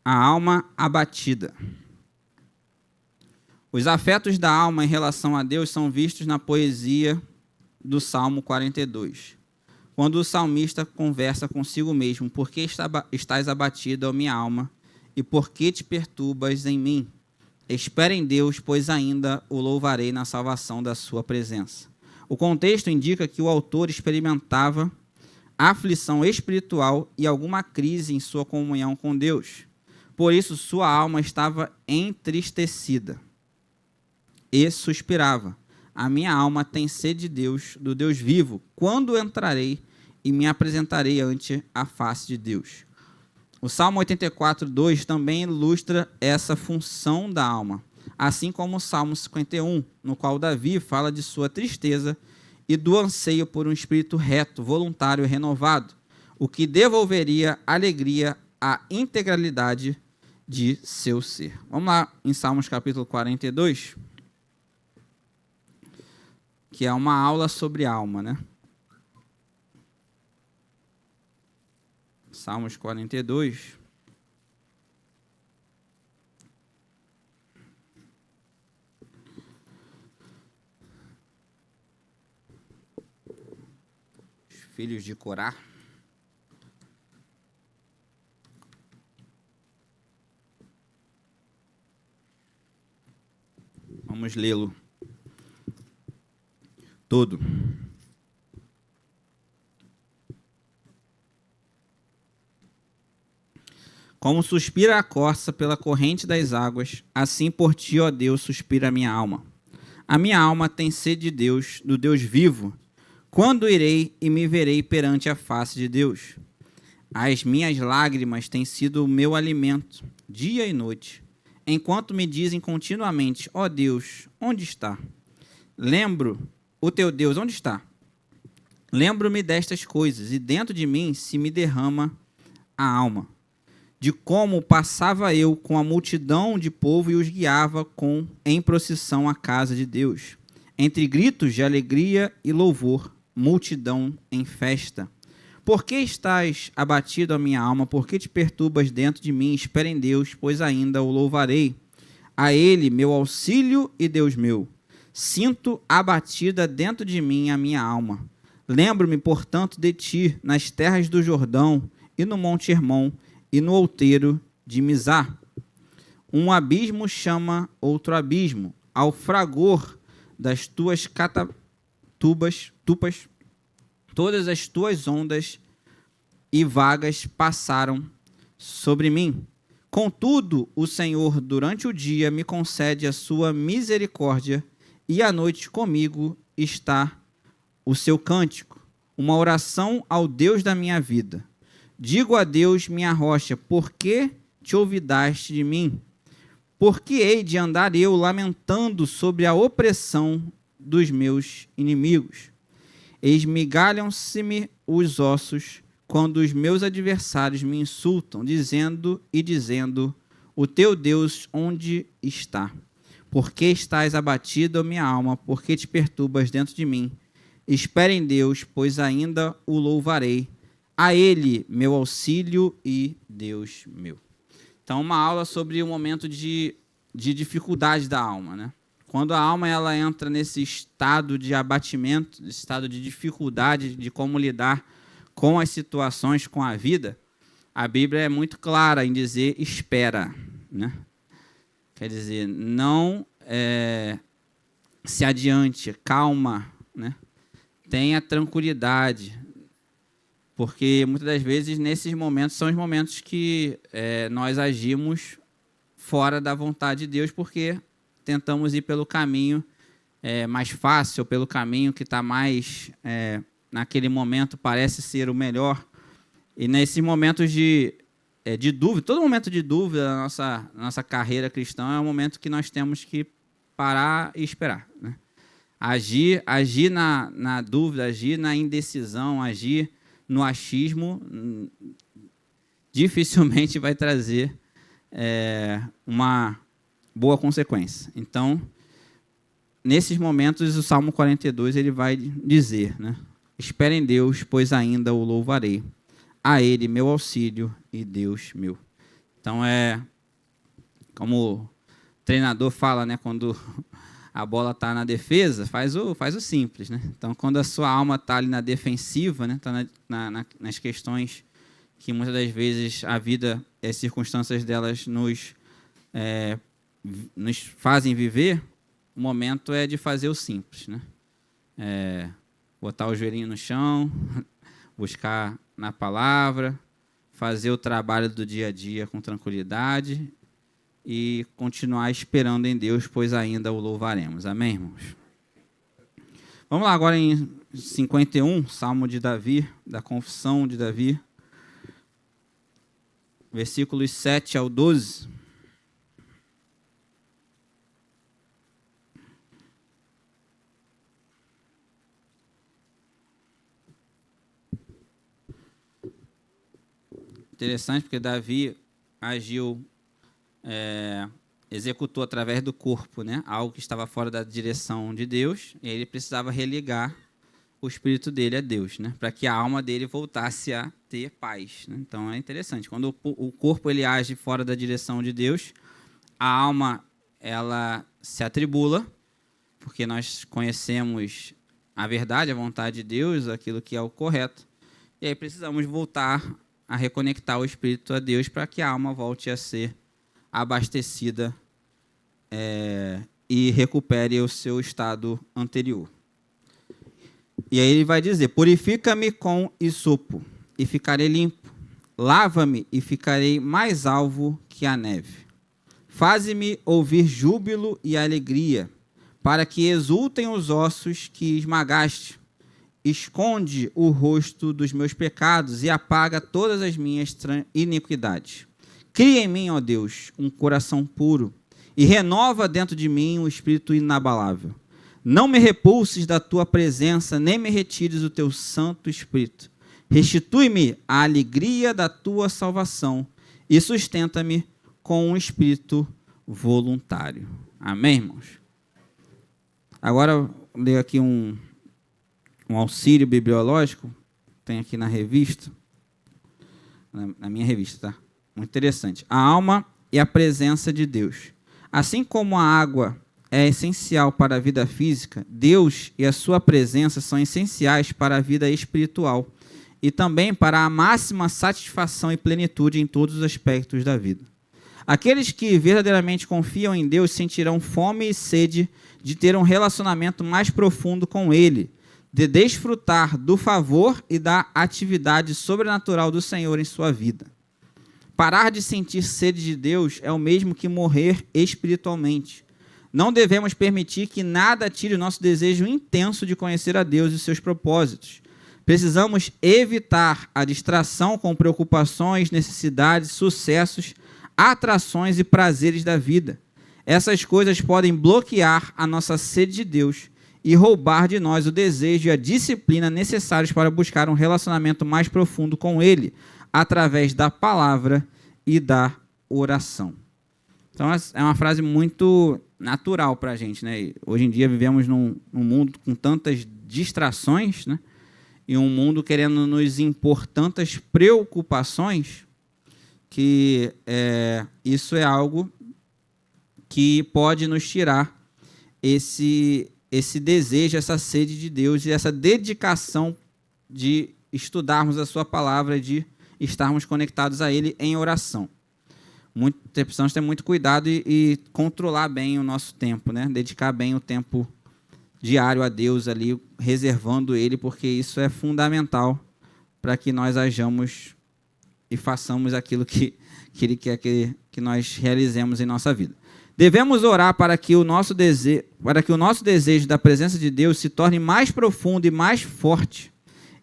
A alma abatida. Os afetos da alma em relação a Deus são vistos na poesia do Salmo 42. Quando o salmista conversa consigo mesmo: por que estás abatido, ó minha alma, e por que te perturbas em mim? Espera em Deus, pois ainda o louvarei na salvação da sua presença. O contexto indica que o autor experimentava aflição espiritual e alguma crise em sua comunhão com Deus. Por isso sua alma estava entristecida e suspirava. A minha alma tem sede de Deus, do Deus vivo. Quando entrarei e me apresentarei ante a face de Deus? O Salmo 84:2 também ilustra essa função da alma, assim como o Salmo 51, no qual Davi fala de sua tristeza e do anseio por um espírito reto, voluntário e renovado, o que devolveria alegria à integralidade de seu ser. Vamos lá em Salmos capítulo 42, que é uma aula sobre alma, né? Salmos 42. Os filhos de Corá. Vamos lê-lo todo. Como suspira a corça pela corrente das águas, assim por ti, ó Deus, suspira a minha alma. A minha alma tem sede de Deus, do Deus vivo. Quando irei e me verei perante a face de Deus? As minhas lágrimas têm sido o meu alimento, dia e noite, enquanto me dizem continuamente, ó Deus, onde está? Lembro, o teu Deus, onde está? Lembro-me destas coisas, e dentro de mim se me derrama a alma, de como passava eu com a multidão de povo e os guiava em procissão à casa de Deus, entre gritos de alegria e louvor, multidão em festa. Por que estás abatido, a minha alma? Por que te perturbas dentro de mim? Espera em Deus, pois ainda o louvarei. A Ele, meu auxílio e Deus meu. Sinto abatida dentro de mim a minha alma. Lembro-me, portanto, de ti, nas terras do Jordão, e no Monte Hermon, e no outeiro de Mizar. Um abismo chama outro abismo, ao fragor das tuas tupas, todas as tuas ondas e vagas passaram sobre mim. Contudo, o Senhor, durante o dia, me concede a sua misericórdia, e à noite comigo está o seu cântico, uma oração ao Deus da minha vida. Digo a Deus, minha rocha, por que te olvidaste de mim? Por que hei de andar eu lamentando sobre a opressão dos meus inimigos? Esmigalham-se-me os ossos quando os meus adversários me insultam, dizendo, o teu Deus onde está? Por que estás abatida, minha alma? Por que te perturbas dentro de mim? Espere em Deus, pois ainda o louvarei. A Ele, meu auxílio e Deus meu. Então, uma aula sobre o momento de dificuldade da alma, né? Quando a alma ela entra nesse estado de abatimento, nesse estado de dificuldade de como lidar com as situações, com a vida, a Bíblia é muito clara em dizer espera, né? Quer dizer, não se adiante, calma, né? Tenha tranquilidade, porque muitas das vezes nesses momentos são os momentos que nós agimos fora da vontade de Deus, porque tentamos ir pelo caminho mais fácil, pelo caminho que está mais, naquele momento, parece ser o melhor. E nesses momentos de dúvida, todo momento de dúvida na nossa carreira cristã é um momento que nós temos que parar e esperar, né? Agir na dúvida, agir na indecisão, agir no achismo, dificilmente vai trazer uma boa consequência. Então, nesses momentos, o Salmo 42 ele vai dizer, né? Espere em Deus, pois ainda o louvarei. A Ele, meu auxílio e Deus meu. Então, como o treinador fala, né? Quando a bola está na defesa, faz o simples, né? Então, quando a sua alma está ali na defensiva, né? Está nas questões que muitas das vezes a vida e as circunstâncias delas nos fazem viver, o momento é de fazer o simples, né? Botar o joelhinho no chão, buscar na palavra, fazer o trabalho do dia a dia com tranquilidade e continuar esperando em Deus, pois ainda o louvaremos. Amém, irmãos? Vamos lá agora em 51, Salmo de Davi, da confissão de Davi, versículos 7 ao 12. Interessante, porque Davi agiu, executou através do corpo, né, algo que estava fora da direção de Deus, e ele precisava religar o espírito dele a Deus, né, para que a alma dele voltasse a ter paz, né? Então é interessante, quando o corpo ele age fora da direção de Deus, a alma ela se atribula, porque nós conhecemos a verdade, a vontade de Deus, aquilo que é o correto, e aí precisamos voltar a reconectar o espírito a Deus para que a alma volte a ser abastecida e recupere o seu estado anterior. E aí ele vai dizer: purifica-me com hisopo e ficarei limpo, lava-me e ficarei mais alvo que a neve. Faze-me ouvir júbilo e alegria, para que exultem os ossos que esmagaste. Esconde o rosto dos meus pecados e apaga todas as minhas iniquidades. Cria em mim, ó Deus, um coração puro e renova dentro de mim um espírito inabalável. Não me repulses da tua presença, nem me retires o teu santo espírito. Restitui-me a alegria da tua salvação e sustenta-me com um espírito voluntário. Amém, irmãos? Agora eu leio aqui um auxílio bibliológico, tem aqui na revista, na minha revista, tá? Muito interessante. A alma e a presença de Deus. Assim como a água é essencial para a vida física, Deus e a sua presença são essenciais para a vida espiritual e também para a máxima satisfação e plenitude em todos os aspectos da vida. Aqueles que verdadeiramente confiam em Deus sentirão fome e sede de ter um relacionamento mais profundo com Ele, de desfrutar do favor e da atividade sobrenatural do Senhor em sua vida. Parar de sentir sede de Deus é o mesmo que morrer espiritualmente. Não devemos permitir que nada tire o nosso desejo intenso de conhecer a Deus e seus propósitos. Precisamos evitar a distração com preocupações, necessidades, sucessos, atrações e prazeres da vida. Essas coisas podem bloquear a nossa sede de Deus e roubar de nós o desejo e a disciplina necessários para buscar um relacionamento mais profundo com Ele, através da palavra e da oração. Então, é uma frase muito natural para a gente, né? Hoje em dia vivemos num mundo com tantas distrações, né? E um mundo querendo nos impor tantas preocupações que isso é algo que pode nos tirar esse desejo, essa sede de Deus e essa dedicação de estudarmos a sua palavra, de estarmos conectados a Ele em oração. Precisamos ter muito cuidado e controlar bem o nosso tempo, né? Dedicar bem o tempo diário a Deus ali, reservando Ele, porque isso é fundamental para que nós hajamos e façamos aquilo que Ele quer que nós realizemos em nossa vida. Devemos orar para que o nosso desejo da presença de Deus se torne mais profundo e mais forte.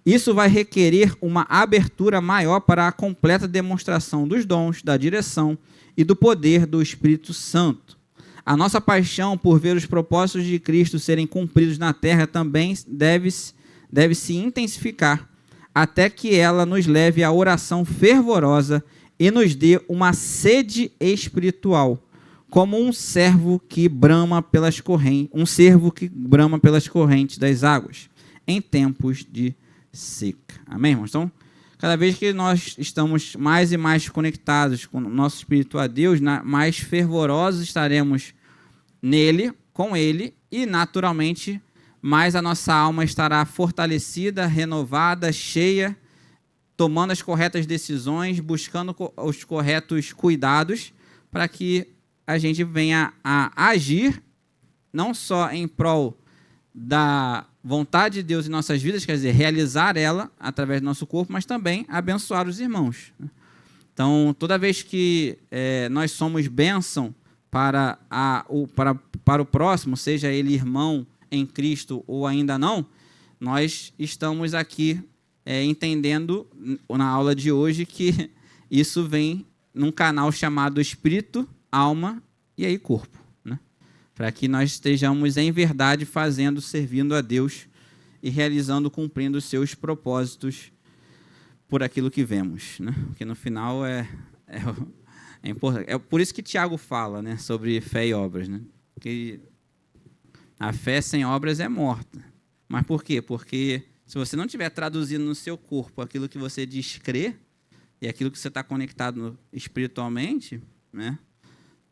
Isso vai requerer uma abertura maior para a completa demonstração dos dons, da direção e do poder do Espírito Santo. A nossa paixão por ver os propósitos de Cristo serem cumpridos na terra também deve se intensificar, até que ela nos leve à oração fervorosa e nos dê uma sede espiritual, como um cervo que brama pelas correntes das águas, em tempos de seca. Amém, irmãos? Então, cada vez que nós estamos mais e mais conectados com o nosso espírito a Deus, mais fervorosos estaremos nele, com Ele, e naturalmente mais a nossa alma estará fortalecida, renovada, cheia, tomando as corretas decisões, buscando os corretos cuidados, para que a gente venha a agir, não só em prol da vontade de Deus em nossas vidas, quer dizer, realizar ela através do nosso corpo, mas também abençoar os irmãos. Então, toda vez que nós somos bênção para o próximo, seja ele irmão em Cristo ou ainda não, nós estamos aqui entendendo na aula de hoje que isso vem num canal chamado Espírito, Alma e aí Corpo, né? Para que nós estejamos em verdade fazendo, servindo a Deus e realizando, cumprindo os seus propósitos por aquilo que vemos, né? Porque no final é importante. É por isso que Tiago fala, né, sobre fé e obras, né? Porque a fé sem obras é morta. Mas por quê? Porque se você não estiver traduzindo no seu corpo aquilo que você diz crer e aquilo que você está conectado espiritualmente, né,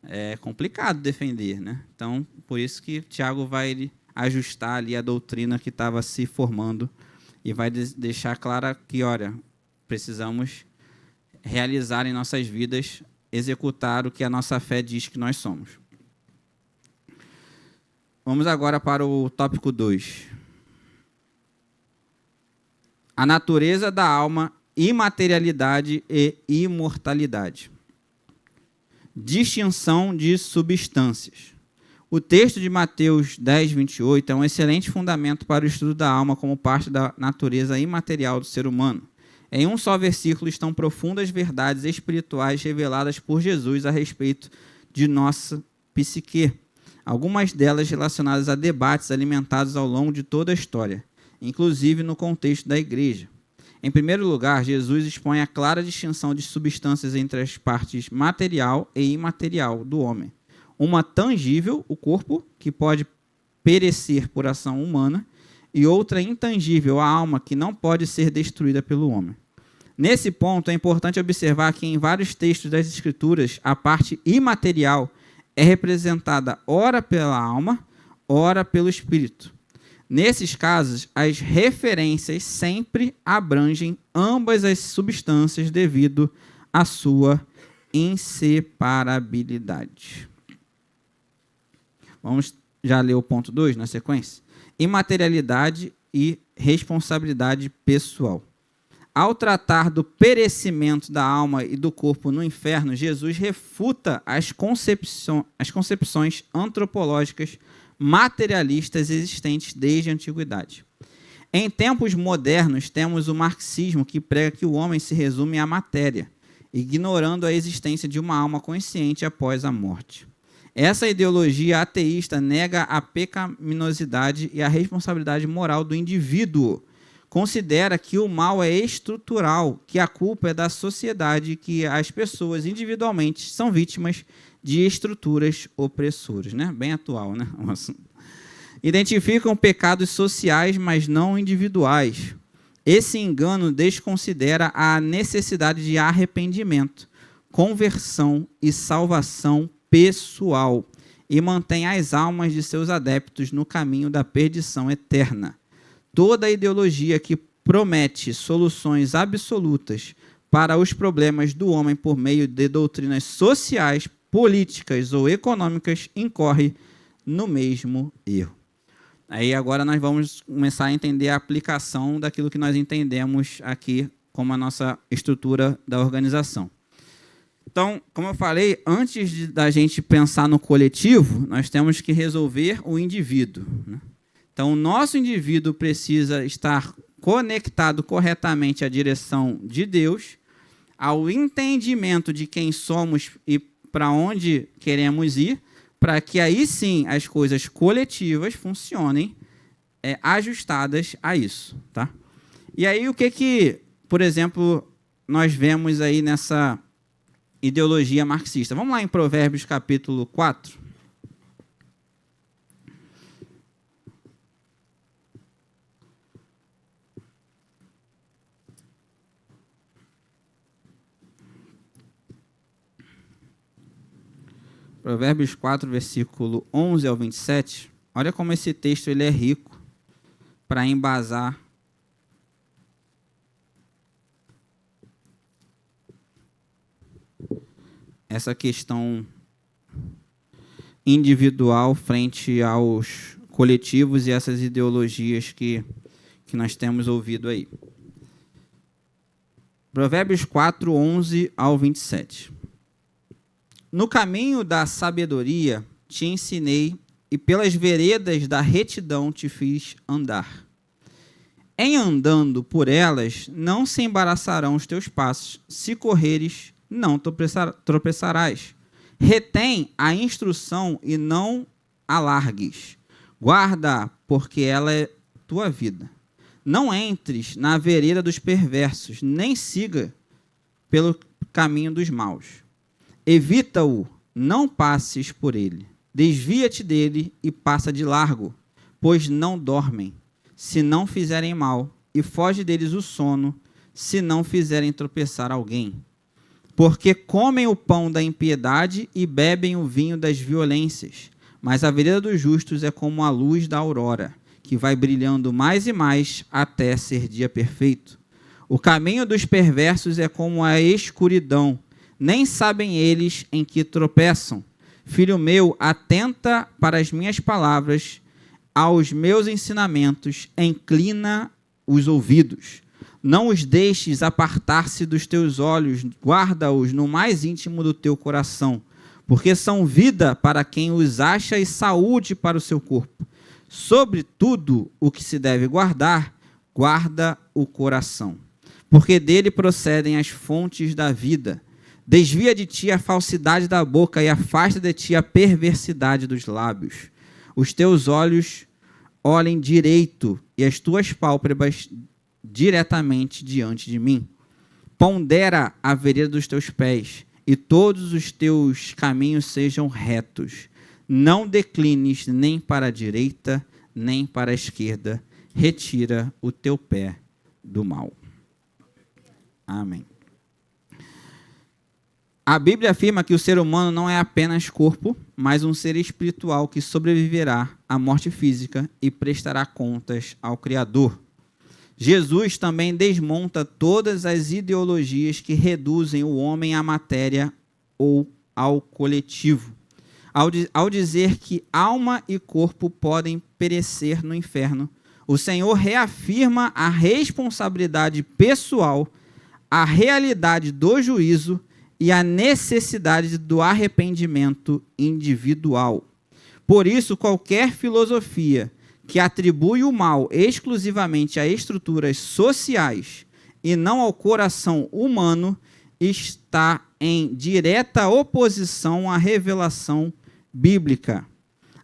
é complicado defender, né? Então, por isso que Tiago vai ajustar ali a doutrina que estava se formando e vai deixar clara que, olha, precisamos realizar em nossas vidas, executar o que a nossa fé diz que nós somos. Vamos agora para o tópico 2. A natureza da alma, imaterialidade e imortalidade. Distinção de substâncias. O texto de Mateus 10, 28 é um excelente fundamento para o estudo da alma como parte da natureza imaterial do ser humano. Em um só versículo estão profundas verdades espirituais reveladas por Jesus a respeito de nossa psique, algumas delas relacionadas a debates alimentados ao longo de toda a história, inclusive no contexto da igreja. Em primeiro lugar, Jesus expõe a clara distinção de substâncias entre as partes material e imaterial do homem. Uma tangível, o corpo, que pode perecer por ação humana, e outra intangível, a alma, que não pode ser destruída pelo homem. Nesse ponto, é importante observar que em vários textos das Escrituras, a parte imaterial é representada ora pela alma, ora pelo espírito. Nesses casos, as referências sempre abrangem ambas as substâncias devido à sua inseparabilidade. Vamos já ler o ponto 2 na sequência? Imaterialidade e responsabilidade pessoal. Ao tratar do perecimento da alma e do corpo no inferno, Jesus refuta as concepções antropológicas materialistas existentes desde a antiguidade. Em tempos modernos, temos o marxismo, que prega que o homem se resume à matéria, ignorando a existência de uma alma consciente após a morte. Essa ideologia ateísta nega a pecaminosidade e a responsabilidade moral do indivíduo. Considera que o mal é estrutural, que a culpa é da sociedade e que as pessoas individualmente são vítimas de estruturas opressoras, né? Bem atual, né? Identificam pecados sociais, mas não individuais. Esse engano desconsidera a necessidade de arrependimento, conversão e salvação pessoal e mantém as almas de seus adeptos no caminho da perdição eterna. Toda ideologia que promete soluções absolutas para os problemas do homem por meio de doutrinas sociais, políticas ou econômicas incorre no mesmo erro. Aí agora nós vamos começar a entender a aplicação daquilo que nós entendemos aqui como a nossa estrutura da organização. Então, como eu falei, antes da gente pensar no coletivo, nós temos que resolver o indivíduo, né? Então, o nosso indivíduo precisa estar conectado corretamente à direção de Deus, ao entendimento de quem somos e para onde queremos ir, para que aí sim as coisas coletivas funcionem ajustadas a isso, tá? E aí o que, por exemplo, nós vemos aí nessa ideologia marxista? Vamos lá em Provérbios capítulo 4. Provérbios 4, versículo 11 ao 27. Olha como esse texto ele é rico para embasar essa questão individual frente aos coletivos e essas ideologias que nós temos ouvido aí. Provérbios 4, 11 ao 27. No caminho da sabedoria te ensinei, e pelas veredas da retidão te fiz andar. Em andando por elas, não se embaraçarão os teus passos. Se correres, não tropeçarás. Retém a instrução e não a largues. Guarda, porque ela é tua vida. Não entres na vereda dos perversos, nem siga pelo caminho dos maus. Evita-o, não passes por ele. Desvia-te dele e passa de largo, pois não dormem, se não fizerem mal, e foge deles o sono, se não fizerem tropeçar alguém. Porque comem o pão da impiedade e bebem o vinho das violências. Mas a vereda dos justos é como a luz da aurora, que vai brilhando mais e mais até ser dia perfeito. O caminho dos perversos é como a escuridão, nem sabem eles em que tropeçam. Filho meu, atenta para as minhas palavras, aos meus ensinamentos, inclina os ouvidos. Não os deixes apartar-se dos teus olhos, guarda-os no mais íntimo do teu coração, porque são vida para quem os acha e saúde para o seu corpo. Sobre tudo o que se deve guardar, guarda o coração, porque dele procedem as fontes da vida. Desvia de ti a falsidade da boca e afasta de ti a perversidade dos lábios. Os teus olhos olhem direito e as tuas pálpebras diretamente diante de mim. Pondera a vereda dos teus pés e todos os teus caminhos sejam retos. Não declines nem para a direita, nem para a esquerda. Retira o teu pé do mal. Amém. A Bíblia afirma que o ser humano não é apenas corpo, mas um ser espiritual que sobreviverá à morte física e prestará contas ao Criador. Jesus também desmonta todas as ideologias que reduzem o homem à matéria ou ao coletivo. Ao dizer que alma e corpo podem perecer no inferno, o Senhor reafirma a responsabilidade pessoal, a realidade do juízo e a necessidade do arrependimento individual. Por isso, qualquer filosofia que atribui o mal exclusivamente a estruturas sociais e não ao coração humano está em direta oposição à revelação bíblica.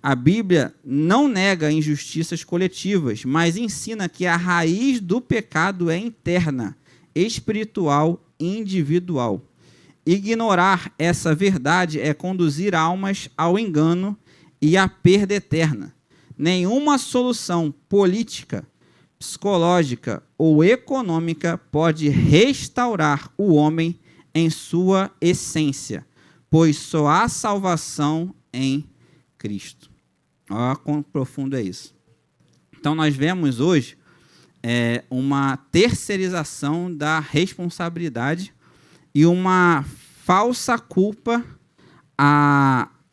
A Bíblia não nega injustiças coletivas, mas ensina que a raiz do pecado é interna, espiritual e individual. Ignorar essa verdade é conduzir almas ao engano e à perda eterna. Nenhuma solução política, psicológica ou econômica pode restaurar o homem em sua essência, pois só há salvação em Cristo. Olha quão profundo é isso. Então, nós vemos hoje uma terceirização da responsabilidade e uma falsa culpa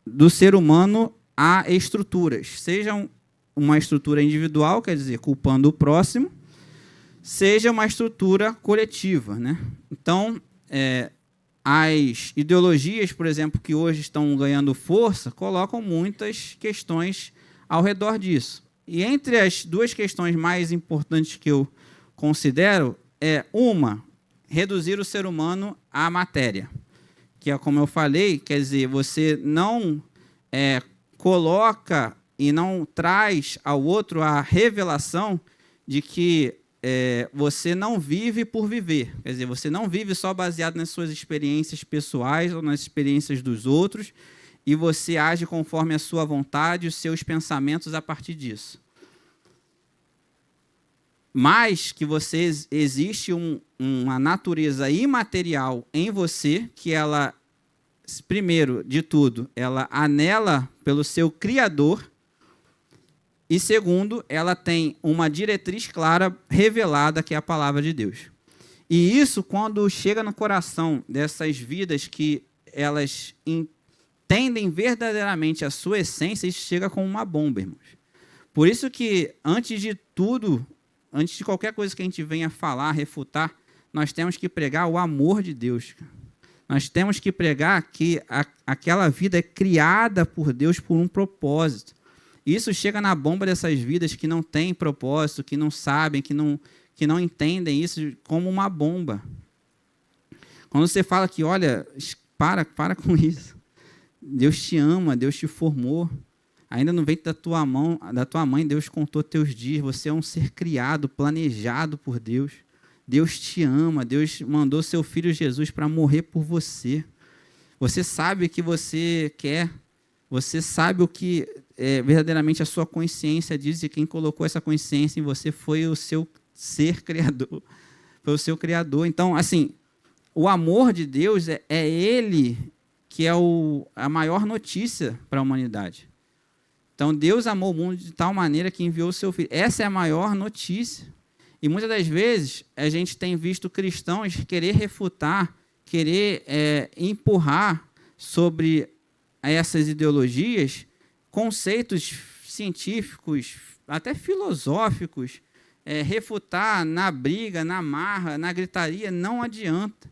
do ser humano a estruturas, seja uma estrutura individual, quer dizer, culpando o próximo, seja uma estrutura coletiva, né? Então, as ideologias, por exemplo, que hoje estão ganhando força, colocam muitas questões ao redor disso. E entre as duas questões mais importantes que eu considero uma, reduzir o ser humano à matéria, que é como eu falei, quer dizer, você não coloca e não traz ao outro a revelação de que você não vive por viver, quer dizer, você não vive só baseado nas suas experiências pessoais ou nas experiências dos outros, e você age conforme a sua vontade e os seus pensamentos a partir disso. Mas que existe uma natureza imaterial em você, que ela, primeiro de tudo, ela anela pelo seu Criador, e segundo, ela tem uma diretriz clara, revelada, que é a palavra de Deus. E isso, quando chega no coração dessas vidas que elas entendem verdadeiramente a sua essência, isso chega como uma bomba, irmãos. Por isso que, antes de tudo, antes de qualquer coisa que a gente venha falar, refutar, nós temos que pregar o amor de Deus. Nós temos que pregar que aquela vida é criada por Deus por um propósito. Isso chega na bomba dessas vidas que não têm propósito, que não sabem, que não entendem isso como uma bomba. Quando você fala que, olha, para com isso. Deus te ama, Deus te formou. Ainda no ventre da tua mãe, Deus contou teus dias. Você é um ser criado, planejado por Deus. Deus te ama, Deus mandou seu Filho Jesus para morrer por você. Você sabe o que você quer, você sabe o que verdadeiramente a sua consciência diz, e quem colocou essa consciência em você foi o seu ser criador, foi o seu Criador. Então, assim, o amor de Deus é Ele que é a maior notícia para a humanidade. Então, Deus amou o mundo de tal maneira que enviou o seu Filho. Essa é a maior notícia. E muitas das vezes a gente tem visto cristãos querer refutar, querer empurrar sobre essas ideologias conceitos científicos, até filosóficos, refutar na briga, na marra, na gritaria, não adianta.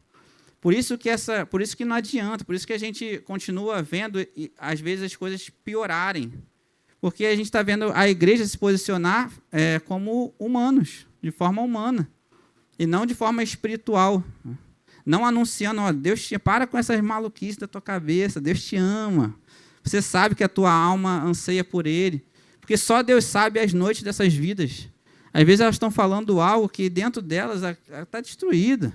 Por isso que não adianta, por isso que a gente continua vendo, às vezes, as coisas piorarem. Porque a gente está vendo a igreja se posicionar como humanos, de forma humana, e não de forma espiritual. Não anunciando, ó, Deus te para com essas maluquices da tua cabeça, Deus te ama. Você sabe que a tua alma anseia por Ele. Porque só Deus sabe as noites dessas vidas. Às vezes elas estão falando algo que dentro delas está destruída.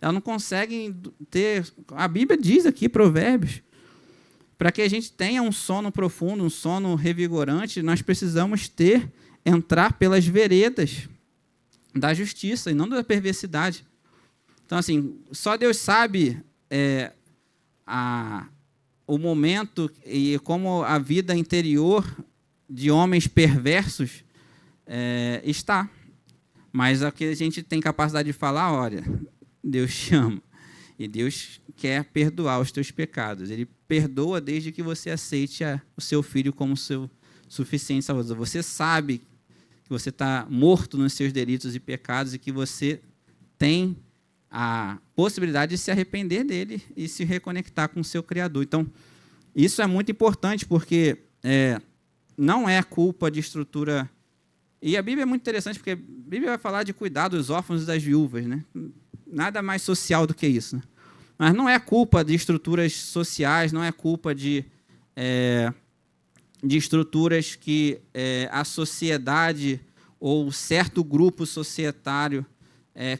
Elas não conseguem ter... A Bíblia diz aqui, Provérbios, para que a gente tenha um sono profundo, um sono revigorante, nós precisamos entrar pelas veredas da justiça e não da perversidade. Então, assim, só Deus sabe o momento e como a vida interior de homens perversos está. Mas o que a gente tem capacidade de falar, olha, Deus te ama. E Deus quer perdoar os teus pecados. Ele perdoa desde que você aceite o seu Filho como seu suficiente Salvador. Você sabe que você está morto nos seus delitos e pecados e que você tem a possibilidade de se arrepender dele e se reconectar com o seu Criador. Então, isso é muito importante porque não é culpa de estrutura... E a Bíblia é muito interessante porque a Bíblia vai falar de cuidar dos órfãos e das viúvas, né? Nada mais social do que isso, né? Mas não é culpa de estruturas sociais, não é culpa de estruturas que a sociedade ou certo grupo societário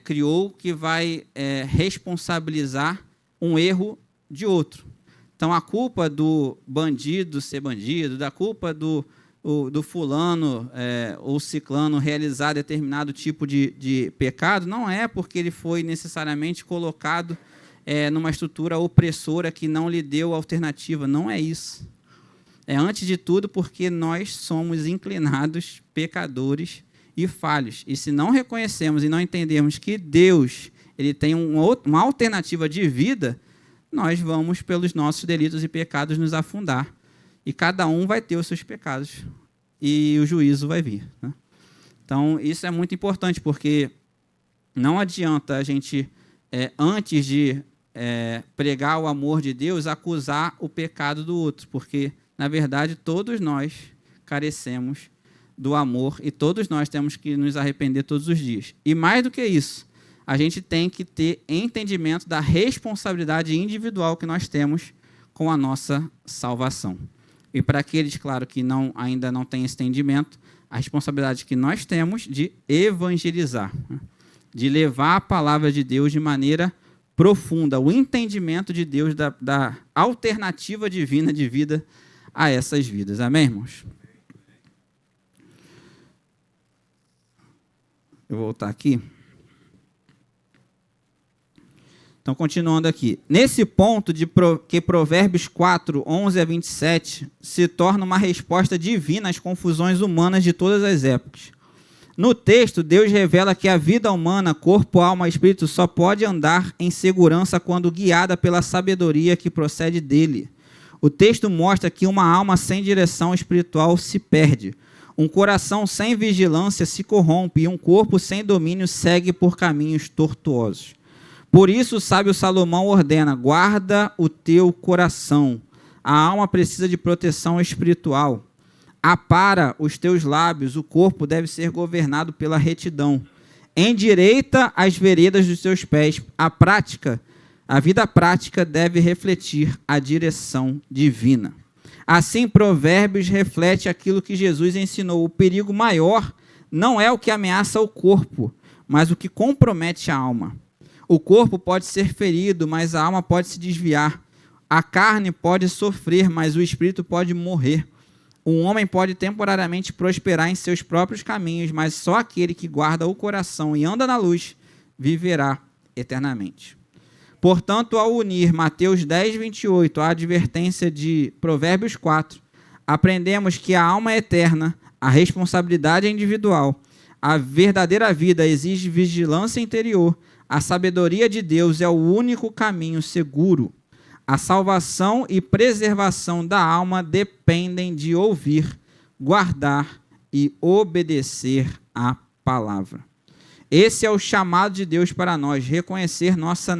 criou que vai responsabilizar um erro de outro. Então, a culpa do bandido ser bandido, da culpa do fulano ou ciclano realizar determinado tipo de pecado, não é porque ele foi necessariamente colocado numa estrutura opressora que não lhe deu alternativa. Não é isso. É, antes de tudo, porque nós somos inclinados, pecadores e falhos. E se não reconhecemos e não entendermos que Deus ele tem uma alternativa de vida, nós vamos, pelos nossos delitos e pecados, nos afundar. E cada um vai ter os seus pecados. E o juízo vai vir, né? Então, isso é muito importante, porque não adianta a gente, antes de pregar o amor de Deus, acusar o pecado do outro, porque, na verdade, todos nós carecemos do amor e todos nós temos que nos arrepender todos os dias. E mais do que isso, a gente tem que ter entendimento da responsabilidade individual que nós temos com a nossa salvação. E para aqueles, claro, que ainda não têm esse entendimento, a responsabilidade que nós temos de evangelizar, de levar a palavra de Deus de maneira profunda, o entendimento de Deus da alternativa divina de vida a essas vidas. Amém, irmãos? Eu vou voltar aqui. Então, continuando aqui. Nesse ponto que Provérbios 4, 11 a 27 se torna uma resposta divina às confusões humanas de todas as épocas. No texto, Deus revela que a vida humana, corpo, alma e espírito, só pode andar em segurança quando guiada pela sabedoria que procede dele. O texto mostra que uma alma sem direção espiritual se perde. Um coração sem vigilância se corrompe e um corpo sem domínio segue por caminhos tortuosos. Por isso o sábio Salomão ordena: guarda o teu coração. A alma precisa de proteção espiritual. Apara os teus lábios, o corpo deve ser governado pela retidão. Endireita as veredas dos teus pés. A vida prática deve refletir a direção divina. Assim, Provérbios reflete aquilo que Jesus ensinou. O perigo maior não é o que ameaça o corpo, mas o que compromete a alma. O corpo pode ser ferido, mas a alma pode se desviar. A carne pode sofrer, mas o espírito pode morrer. Um homem pode temporariamente prosperar em seus próprios caminhos, mas só aquele que guarda o coração e anda na luz viverá eternamente. Portanto, ao unir Mateus 10, 28 à advertência de Provérbios 4, aprendemos que a alma é eterna, a responsabilidade é individual, a verdadeira vida exige vigilância interior, a sabedoria de Deus é o único caminho seguro. A salvação e preservação da alma dependem de ouvir, guardar e obedecer à palavra. Esse é o chamado de Deus para nós, reconhecer nossa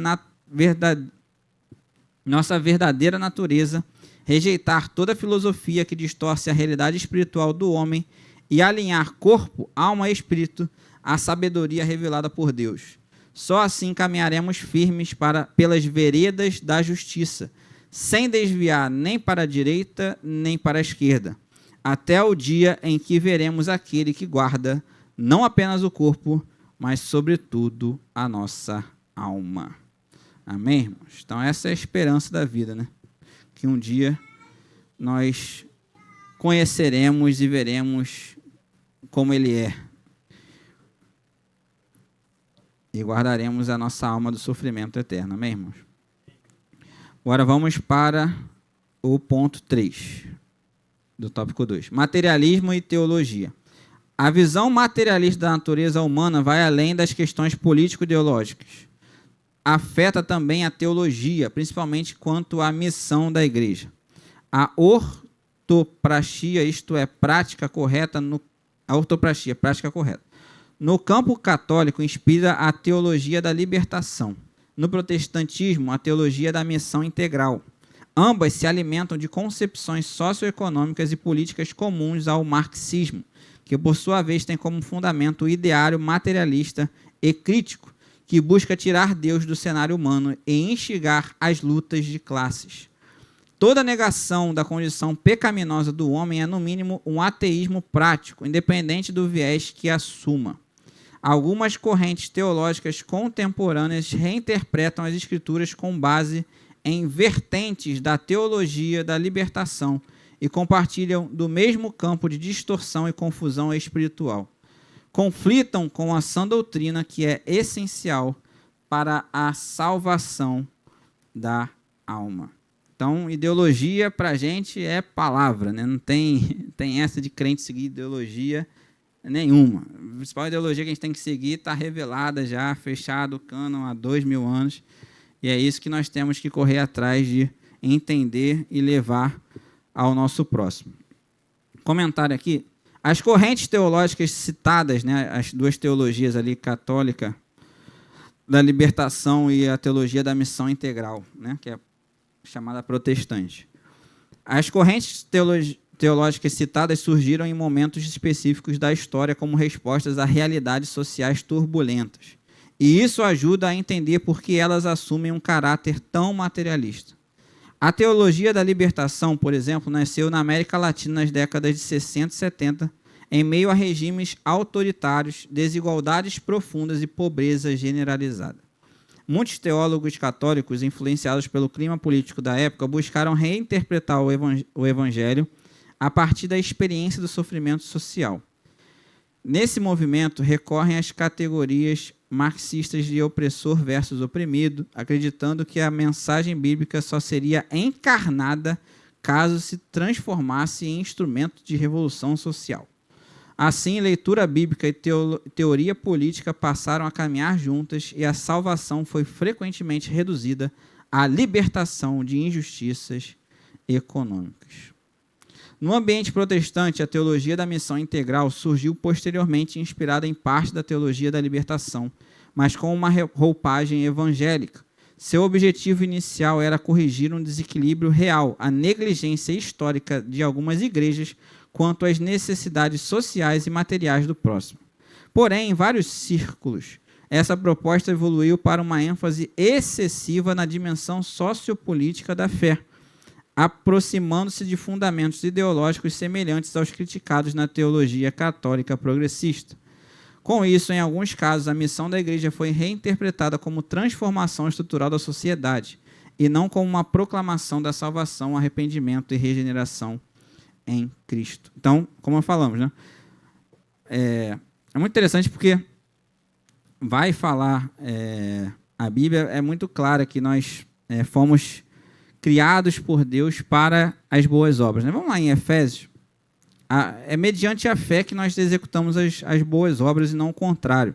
verdadeira natureza, rejeitar toda filosofia que distorce a realidade espiritual do homem e alinhar corpo, alma e espírito à sabedoria revelada por Deus. Só assim caminharemos firmes pelas veredas da justiça, sem desviar nem para a direita nem para a esquerda, até o dia em que veremos aquele que guarda não apenas o corpo, mas sobretudo a nossa alma. Amém, irmãos? Então essa é a esperança da vida, né? Que um dia nós conheceremos e veremos como Ele é. E guardaremos a nossa alma do sofrimento eterno. Amém, irmãos? Agora vamos para o ponto 3 do tópico 2. Materialismo e teologia. A visão materialista da natureza humana vai além das questões político-ideológicas. Afeta também a teologia, principalmente quanto à missão da igreja. A ortopraxia, isto é, prática correta, prática correta. No campo católico, inspira a teologia da libertação. No protestantismo, a teologia da missão integral. Ambas se alimentam de concepções socioeconômicas e políticas comuns ao marxismo, que por sua vez tem como fundamento o ideário materialista e crítico, que busca tirar Deus do cenário humano e instigar as lutas de classes. Toda negação da condição pecaminosa do homem é, no mínimo, um ateísmo prático, independente do viés que assuma. Algumas correntes teológicas contemporâneas reinterpretam as Escrituras com base em vertentes da teologia da libertação e compartilham do mesmo campo de distorção e confusão espiritual. Conflitam com a sã doutrina que é essencial para a salvação da alma. Então, ideologia para a gente é palavra, né? Não tem essa de crente seguir ideologia nenhuma. A principal ideologia que a gente tem que seguir está revelada já, fechado o cânon há 2000 anos, e é isso que nós temos que correr atrás de entender e levar ao nosso próximo. Comentário aqui. As correntes teológicas citadas, né, as duas teologias ali, católica da libertação e a teologia da missão integral, né, que é chamada protestante. As correntes teológicas citadas surgiram em momentos específicos da história como respostas a realidades sociais turbulentas. E isso ajuda a entender por que elas assumem um caráter tão materialista. A teologia da libertação, por exemplo, nasceu na América Latina nas décadas de 60 e 70, em meio a regimes autoritários, desigualdades profundas e pobreza generalizada. Muitos teólogos católicos, influenciados pelo clima político da época, buscaram reinterpretar o Evangelho a partir da experiência do sofrimento social. Nesse movimento, recorrem às categorias marxistas de opressor versus oprimido, acreditando que a mensagem bíblica só seria encarnada caso se transformasse em instrumento de revolução social. Assim, leitura bíblica e teoria política passaram a caminhar juntas e a salvação foi frequentemente reduzida à libertação de injustiças econômicas. No ambiente protestante, a teologia da missão integral surgiu posteriormente inspirada em parte da teologia da libertação, mas com uma roupagem evangélica. Seu objetivo inicial era corrigir um desequilíbrio real, a negligência histórica de algumas igrejas quanto às necessidades sociais e materiais do próximo. Porém, em vários círculos, essa proposta evoluiu para uma ênfase excessiva na dimensão sociopolítica da fé, aproximando-se de fundamentos ideológicos semelhantes aos criticados na teologia católica progressista. Com isso, em alguns casos, a missão da igreja foi reinterpretada como transformação estrutural da sociedade, e não como uma proclamação da salvação, arrependimento e regeneração em Cristo. Então, como falamos, né? É muito interessante porque vai falar, a Bíblia é muito clara que nós fomos criados por Deus para as boas obras. Né? Vamos lá em Efésios. É mediante a fé que nós executamos as boas obras e não o contrário.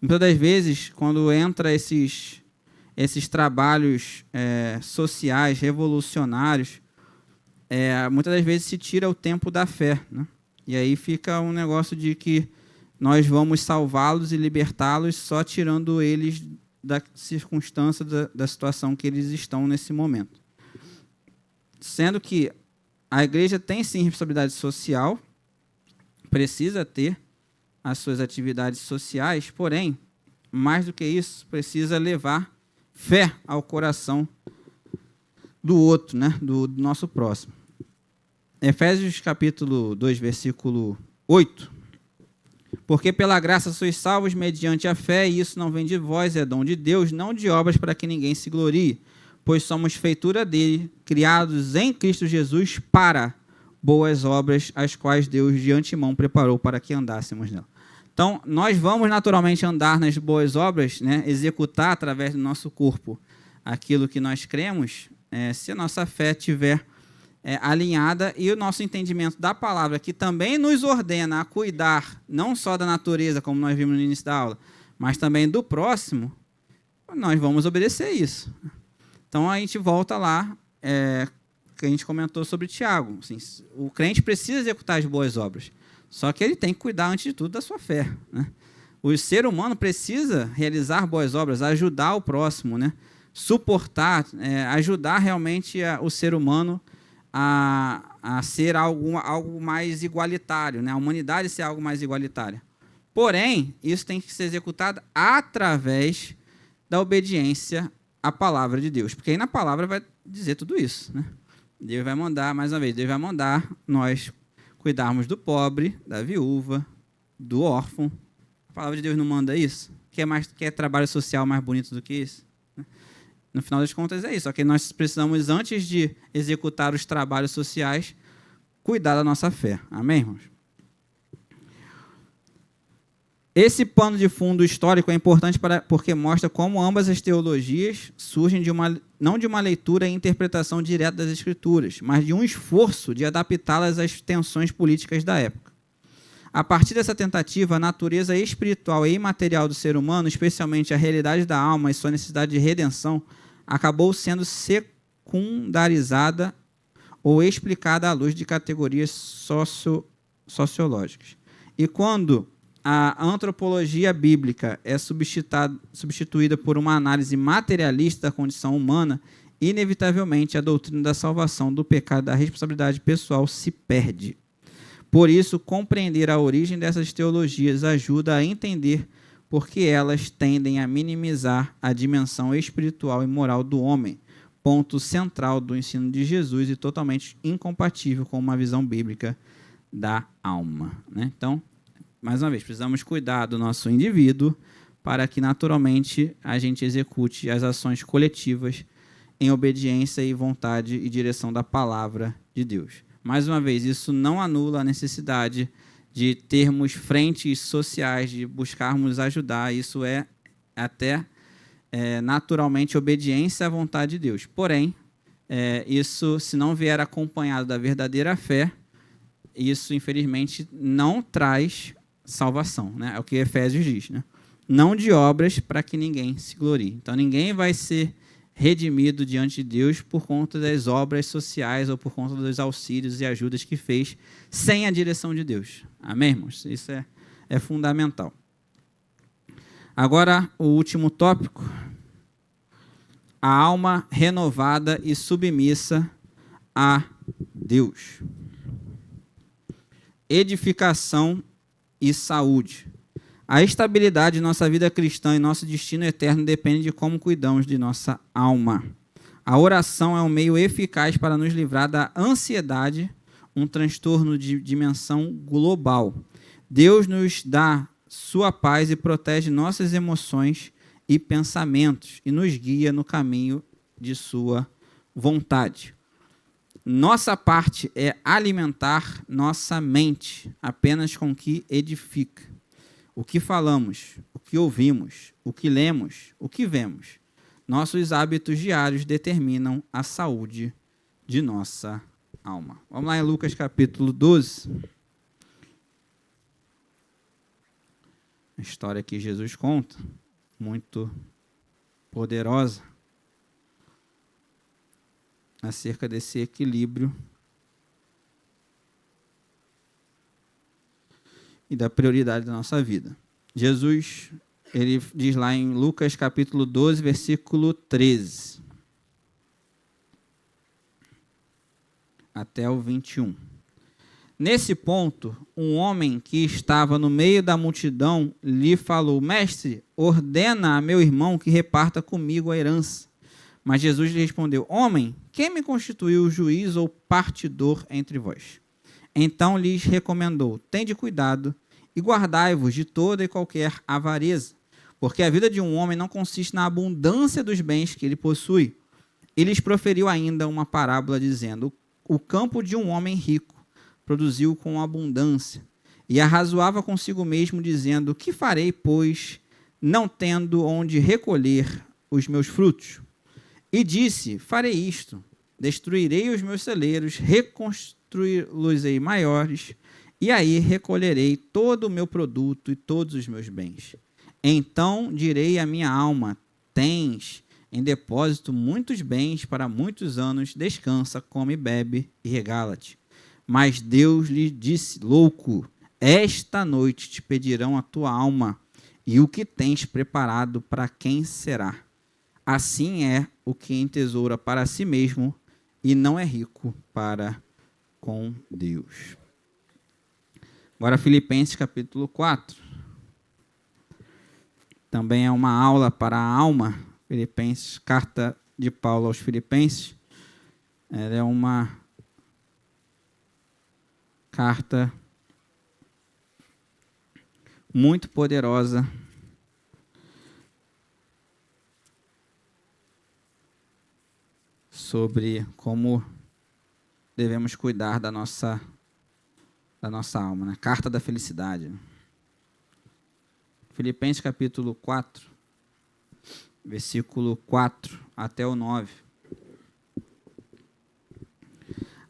Muitas das vezes, quando entra esses trabalhos sociais, revolucionários, muitas das vezes se tira o tempo da fé, né? E aí fica um negócio de que nós vamos salvá-los e libertá-los só tirando eles da circunstância, da situação que eles estão nesse momento. Sendo que a igreja tem, sim, responsabilidade social, precisa ter as suas atividades sociais, porém, mais do que isso, precisa levar fé ao coração do outro, né? do nosso próximo. Efésios capítulo 2, versículo 8. Porque pela graça sois salvos mediante a fé, e isso não vem de vós, é dom de Deus, não de obras para que ninguém se glorie, pois somos feitura dele, criados em Cristo Jesus para boas obras, as quais Deus de antemão preparou para que andássemos nela. Então, nós vamos naturalmente andar nas boas obras, né? Executar através do nosso corpo aquilo que nós cremos, se a nossa fé estiver alinhada e o nosso entendimento da palavra, que também nos ordena a cuidar não só da natureza, como nós vimos no início da aula, mas também do próximo, nós vamos obedecer isso. Então, a gente volta lá, que a gente comentou sobre Tiago. Assim, o crente precisa executar as boas obras, só que ele tem que cuidar, antes de tudo, da sua fé, né? O ser humano precisa realizar boas obras, ajudar o próximo, né? Suportar, ajudar realmente o ser humano a ser algo mais igualitário, né? A humanidade ser algo mais igualitária. Porém, isso tem que ser executado através da obediência à palavra de Deus, porque aí na palavra vai dizer tudo isso, né? Deus vai mandar, mais uma vez, Deus vai mandar nós cuidarmos do pobre, da viúva, do órfão. A palavra de Deus não manda isso? Quer trabalho social mais bonito do que isso? No final das contas é isso, só que nós precisamos, antes de executar os trabalhos sociais, cuidar da nossa fé. Amém, irmãos? Esse pano de fundo histórico é importante porque mostra como ambas as teologias surgem não de uma leitura e interpretação direta das Escrituras, mas de um esforço de adaptá-las às tensões políticas da época. A partir dessa tentativa, a natureza espiritual e imaterial do ser humano, especialmente a realidade da alma e sua necessidade de redenção, acabou sendo secundarizada ou explicada à luz de categorias sociológicas. E quando a antropologia bíblica é substituída por uma análise materialista da condição humana, inevitavelmente a doutrina da salvação, do pecado e da responsabilidade pessoal se perde. Por isso, compreender a origem dessas teologias ajuda a entender por que elas tendem a minimizar a dimensão espiritual e moral do homem, ponto central do ensino de Jesus e totalmente incompatível com uma visão bíblica da alma, né? Então, mais uma vez, precisamos cuidar do nosso indivíduo para que, naturalmente, a gente execute as ações coletivas em obediência e vontade e direção da palavra de Deus. Mais uma vez, isso não anula a necessidade de termos frentes sociais, de buscarmos ajudar. Isso é até naturalmente obediência à vontade de Deus. Porém, isso, se não vier acompanhado da verdadeira fé, isso, infelizmente, não traz salvação, né? É o que Efésios diz, né? Não de obras para que ninguém se glorie. Então, ninguém vai ser redimido diante de Deus por conta das obras sociais ou por conta dos auxílios e ajudas que fez sem a direção de Deus. Amém, irmãos? Isso é fundamental. Agora, o último tópico. A alma renovada e submissa a Deus. Edificação e saúde. A estabilidade de nossa vida cristã e nosso destino eterno depende de como cuidamos de nossa alma. A oração é um meio eficaz para nos livrar da ansiedade, um transtorno de dimensão global. Deus nos dá sua paz e protege nossas emoções e pensamentos e nos guia no caminho de sua vontade. Nossa parte é alimentar nossa mente apenas com o que edifica. O que falamos, o que ouvimos, o que lemos, o que vemos. Nossos hábitos diários determinam a saúde de nossa alma. Vamos lá em Lucas capítulo 12. A história que Jesus conta, muito poderosa, acerca desse equilíbrio e da prioridade da nossa vida. Jesus, ele diz lá em Lucas capítulo 12, versículo 13 até o 21. Nesse ponto, um homem que estava no meio da multidão lhe falou: Mestre, ordena a meu irmão que reparta comigo a herança. Mas Jesus lhe respondeu: Homem, quem me constituiu juiz ou partidor entre vós? Então lhes recomendou: Tende cuidado e guardai-vos de toda e qualquer avareza, porque a vida de um homem não consiste na abundância dos bens que ele possui. E lhes proferiu ainda uma parábola, dizendo: O campo de um homem rico produziu com abundância, e arrazoava consigo mesmo, dizendo: Que farei, pois, não tendo onde recolher os meus frutos? E disse: Farei isto, destruirei os meus celeiros, reconstruí-los-ei maiores, e aí recolherei todo o meu produto e todos os meus bens. Então direi à minha alma: Tens em depósito muitos bens para muitos anos, descansa, come, bebe e regala-te. Mas Deus lhe disse: Louco, esta noite te pedirão a tua alma, e o que tens preparado para quem será? Assim é o que entesoura para si mesmo e não é rico para com Deus. Agora Filipenses capítulo 4. Também é uma aula para a alma. Filipenses, carta de Paulo aos Filipenses. Ela é uma carta muito poderosa sobre como devemos cuidar da nossa alma, né? Carta da felicidade. Filipenses capítulo 4, versículo 4 até o 9.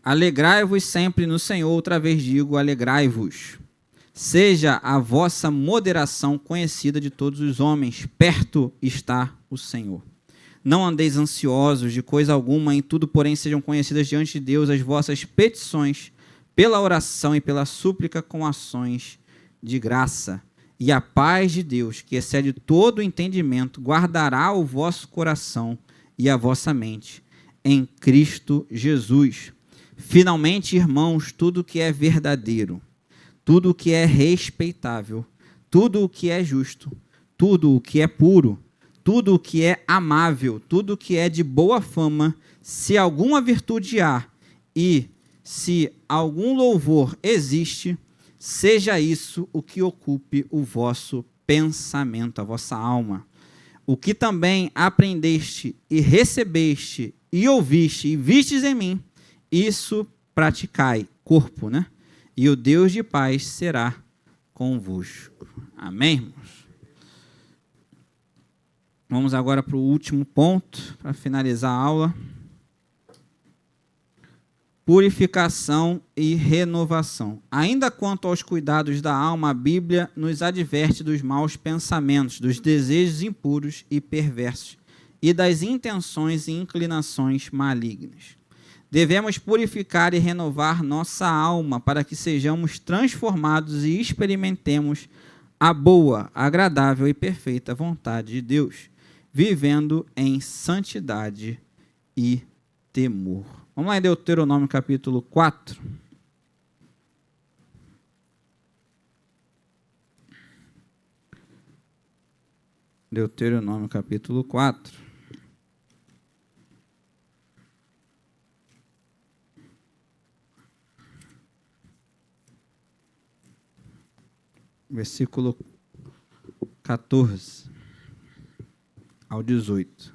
Alegrai-vos sempre no Senhor, outra vez digo, alegrai-vos. Seja a vossa moderação conhecida de todos os homens, perto está o Senhor. Não andeis ansiosos de coisa alguma, em tudo, porém, sejam conhecidas diante de Deus as vossas petições, pela oração e pela súplica com ações de graça. E a paz de Deus, que excede todo o entendimento, guardará o vosso coração e a vossa mente em Cristo Jesus. Finalmente, irmãos, tudo o que é verdadeiro, tudo o que é respeitável, tudo o que é justo, tudo o que é puro, tudo o que é amável, tudo o que é de boa fama, se alguma virtude há e se algum louvor existe, seja isso o que ocupe o vosso pensamento, a vossa alma. O que também aprendeste e recebeste e ouviste e vistes em mim, isso praticai, corpo, né? E o Deus de paz será convosco. Amém, irmãos? Vamos agora para o último ponto, para finalizar a aula. Purificação e renovação. Ainda quanto aos cuidados da alma, a Bíblia nos adverte dos maus pensamentos, dos desejos impuros e perversos, e das intenções e inclinações malignas. Devemos purificar e renovar nossa alma para que sejamos transformados e experimentemos a boa, agradável e perfeita vontade de Deus, vivendo em santidade e temor. Vamos lá em Deuteronômio capítulo 4. Deuteronômio capítulo 4. Versículo 14 ao 18.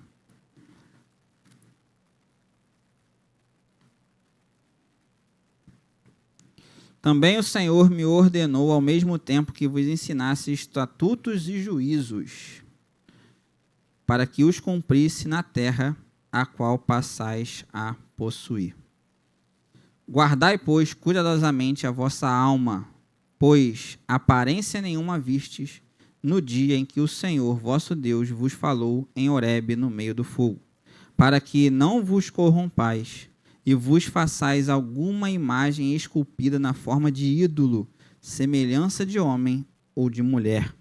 Também o Senhor me ordenou ao mesmo tempo que vos ensinasse estatutos e juízos, para que os cumprisse na terra a qual passais a possuir. Guardai, pois, cuidadosamente a vossa alma, pois aparência nenhuma vistes no dia em que o Senhor vosso Deus vos falou em Horebe no meio do fogo, para que não vos corrompais e vos façais alguma imagem esculpida na forma de ídolo, semelhança de homem ou de mulher,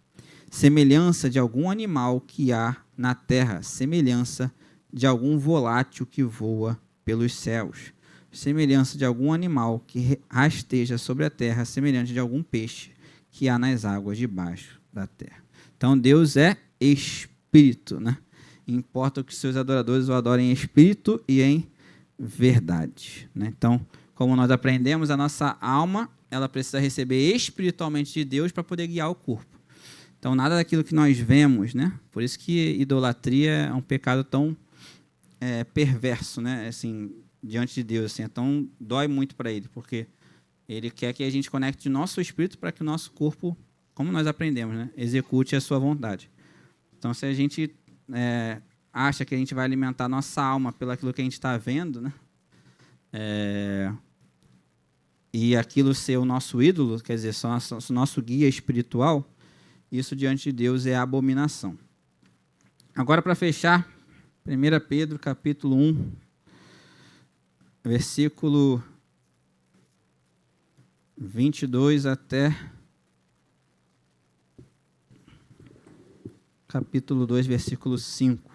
semelhança de algum animal que há na terra, semelhança de algum volátil que voa pelos céus, semelhança de algum animal que rasteja sobre a terra, semelhante de algum peixe que há nas águas debaixo da terra. Então, Deus é espírito, né? Importa que seus adoradores o adorem em espírito e em verdade, né? Então, como nós aprendemos, a nossa alma, ela precisa receber espiritualmente de Deus para poder guiar o corpo. Então, nada daquilo que nós vemos, né? Por isso que idolatria é um pecado tão perverso, né? Assim, diante de Deus, assim, então dói muito para ele, porque ele quer que a gente conecte nosso espírito para que o nosso corpo, como nós aprendemos, né, execute a sua vontade. Então, se a gente acha que a gente vai alimentar nossa alma pelo aquilo que a gente está vendo, né, e aquilo ser o nosso ídolo, quer dizer, só o nosso guia espiritual, isso diante de Deus é abominação. Agora, para fechar, 1 Pedro capítulo 1, versículo 22 até capítulo 2, versículo 5.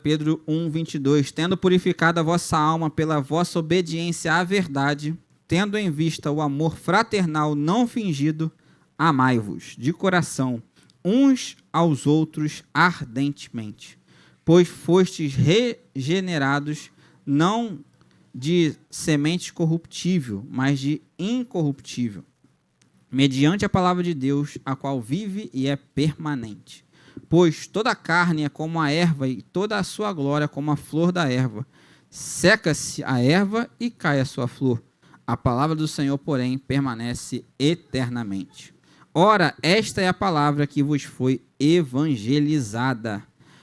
Pedro 1, 22. Tendo purificado a vossa alma pela vossa obediência à verdade, tendo em vista o amor fraternal não fingido, amai-vos de coração uns aos outros ardentemente, pois fostes regenerados não de semente corruptível, mas de incorruptível, mediante a palavra de Deus, a qual vive e é permanente. Pois toda a carne é como a erva e toda a sua glória como a flor da erva. Seca-se a erva e cai a sua flor. A palavra do Senhor, porém, permanece eternamente. Ora, esta é a palavra que vos foi evangelizada.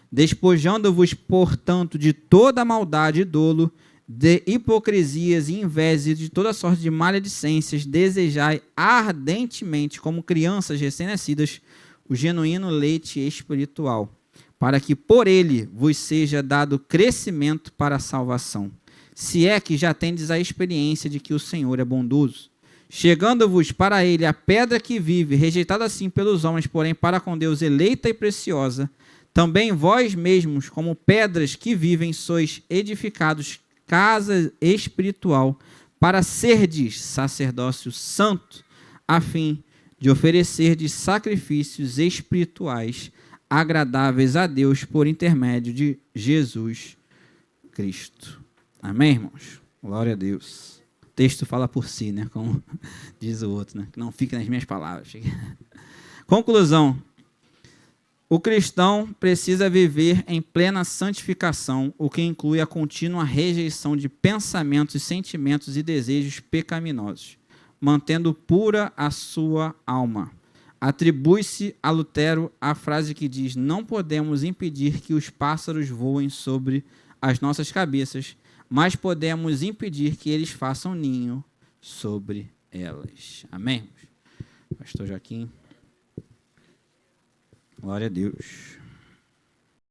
Despojando-vos, portanto, de toda maldade e dolo, de hipocrisias e invejas e de toda sorte de maledicências, desejai ardentemente, como crianças recém-nascidas, o genuíno leite espiritual, para que por ele vos seja dado crescimento para a salvação, se é que já tendes a experiência de que o Senhor é bondoso. Chegando-vos para ele a pedra que vive, rejeitada assim pelos homens, porém para com Deus eleita e preciosa, também vós mesmos, como pedras que vivem, sois edificados casa espiritual, para serdes sacerdócio santo, a fim de oferecerdes sacrifícios espirituais agradáveis a Deus por intermédio de Jesus Cristo. Amém, irmãos? Glória a Deus. O texto fala por si, né? Como diz o outro, né? Não fique nas minhas palavras. Conclusão. O cristão precisa viver em plena santificação, o que inclui a contínua rejeição de pensamentos, sentimentos e desejos pecaminosos, mantendo pura a sua alma. Atribui-se a Lutero a frase que diz: não podemos impedir que os pássaros voem sobre as nossas cabeças, mas podemos impedir que eles façam ninho sobre elas. Amém? Pastor Joaquim. Glória a Deus.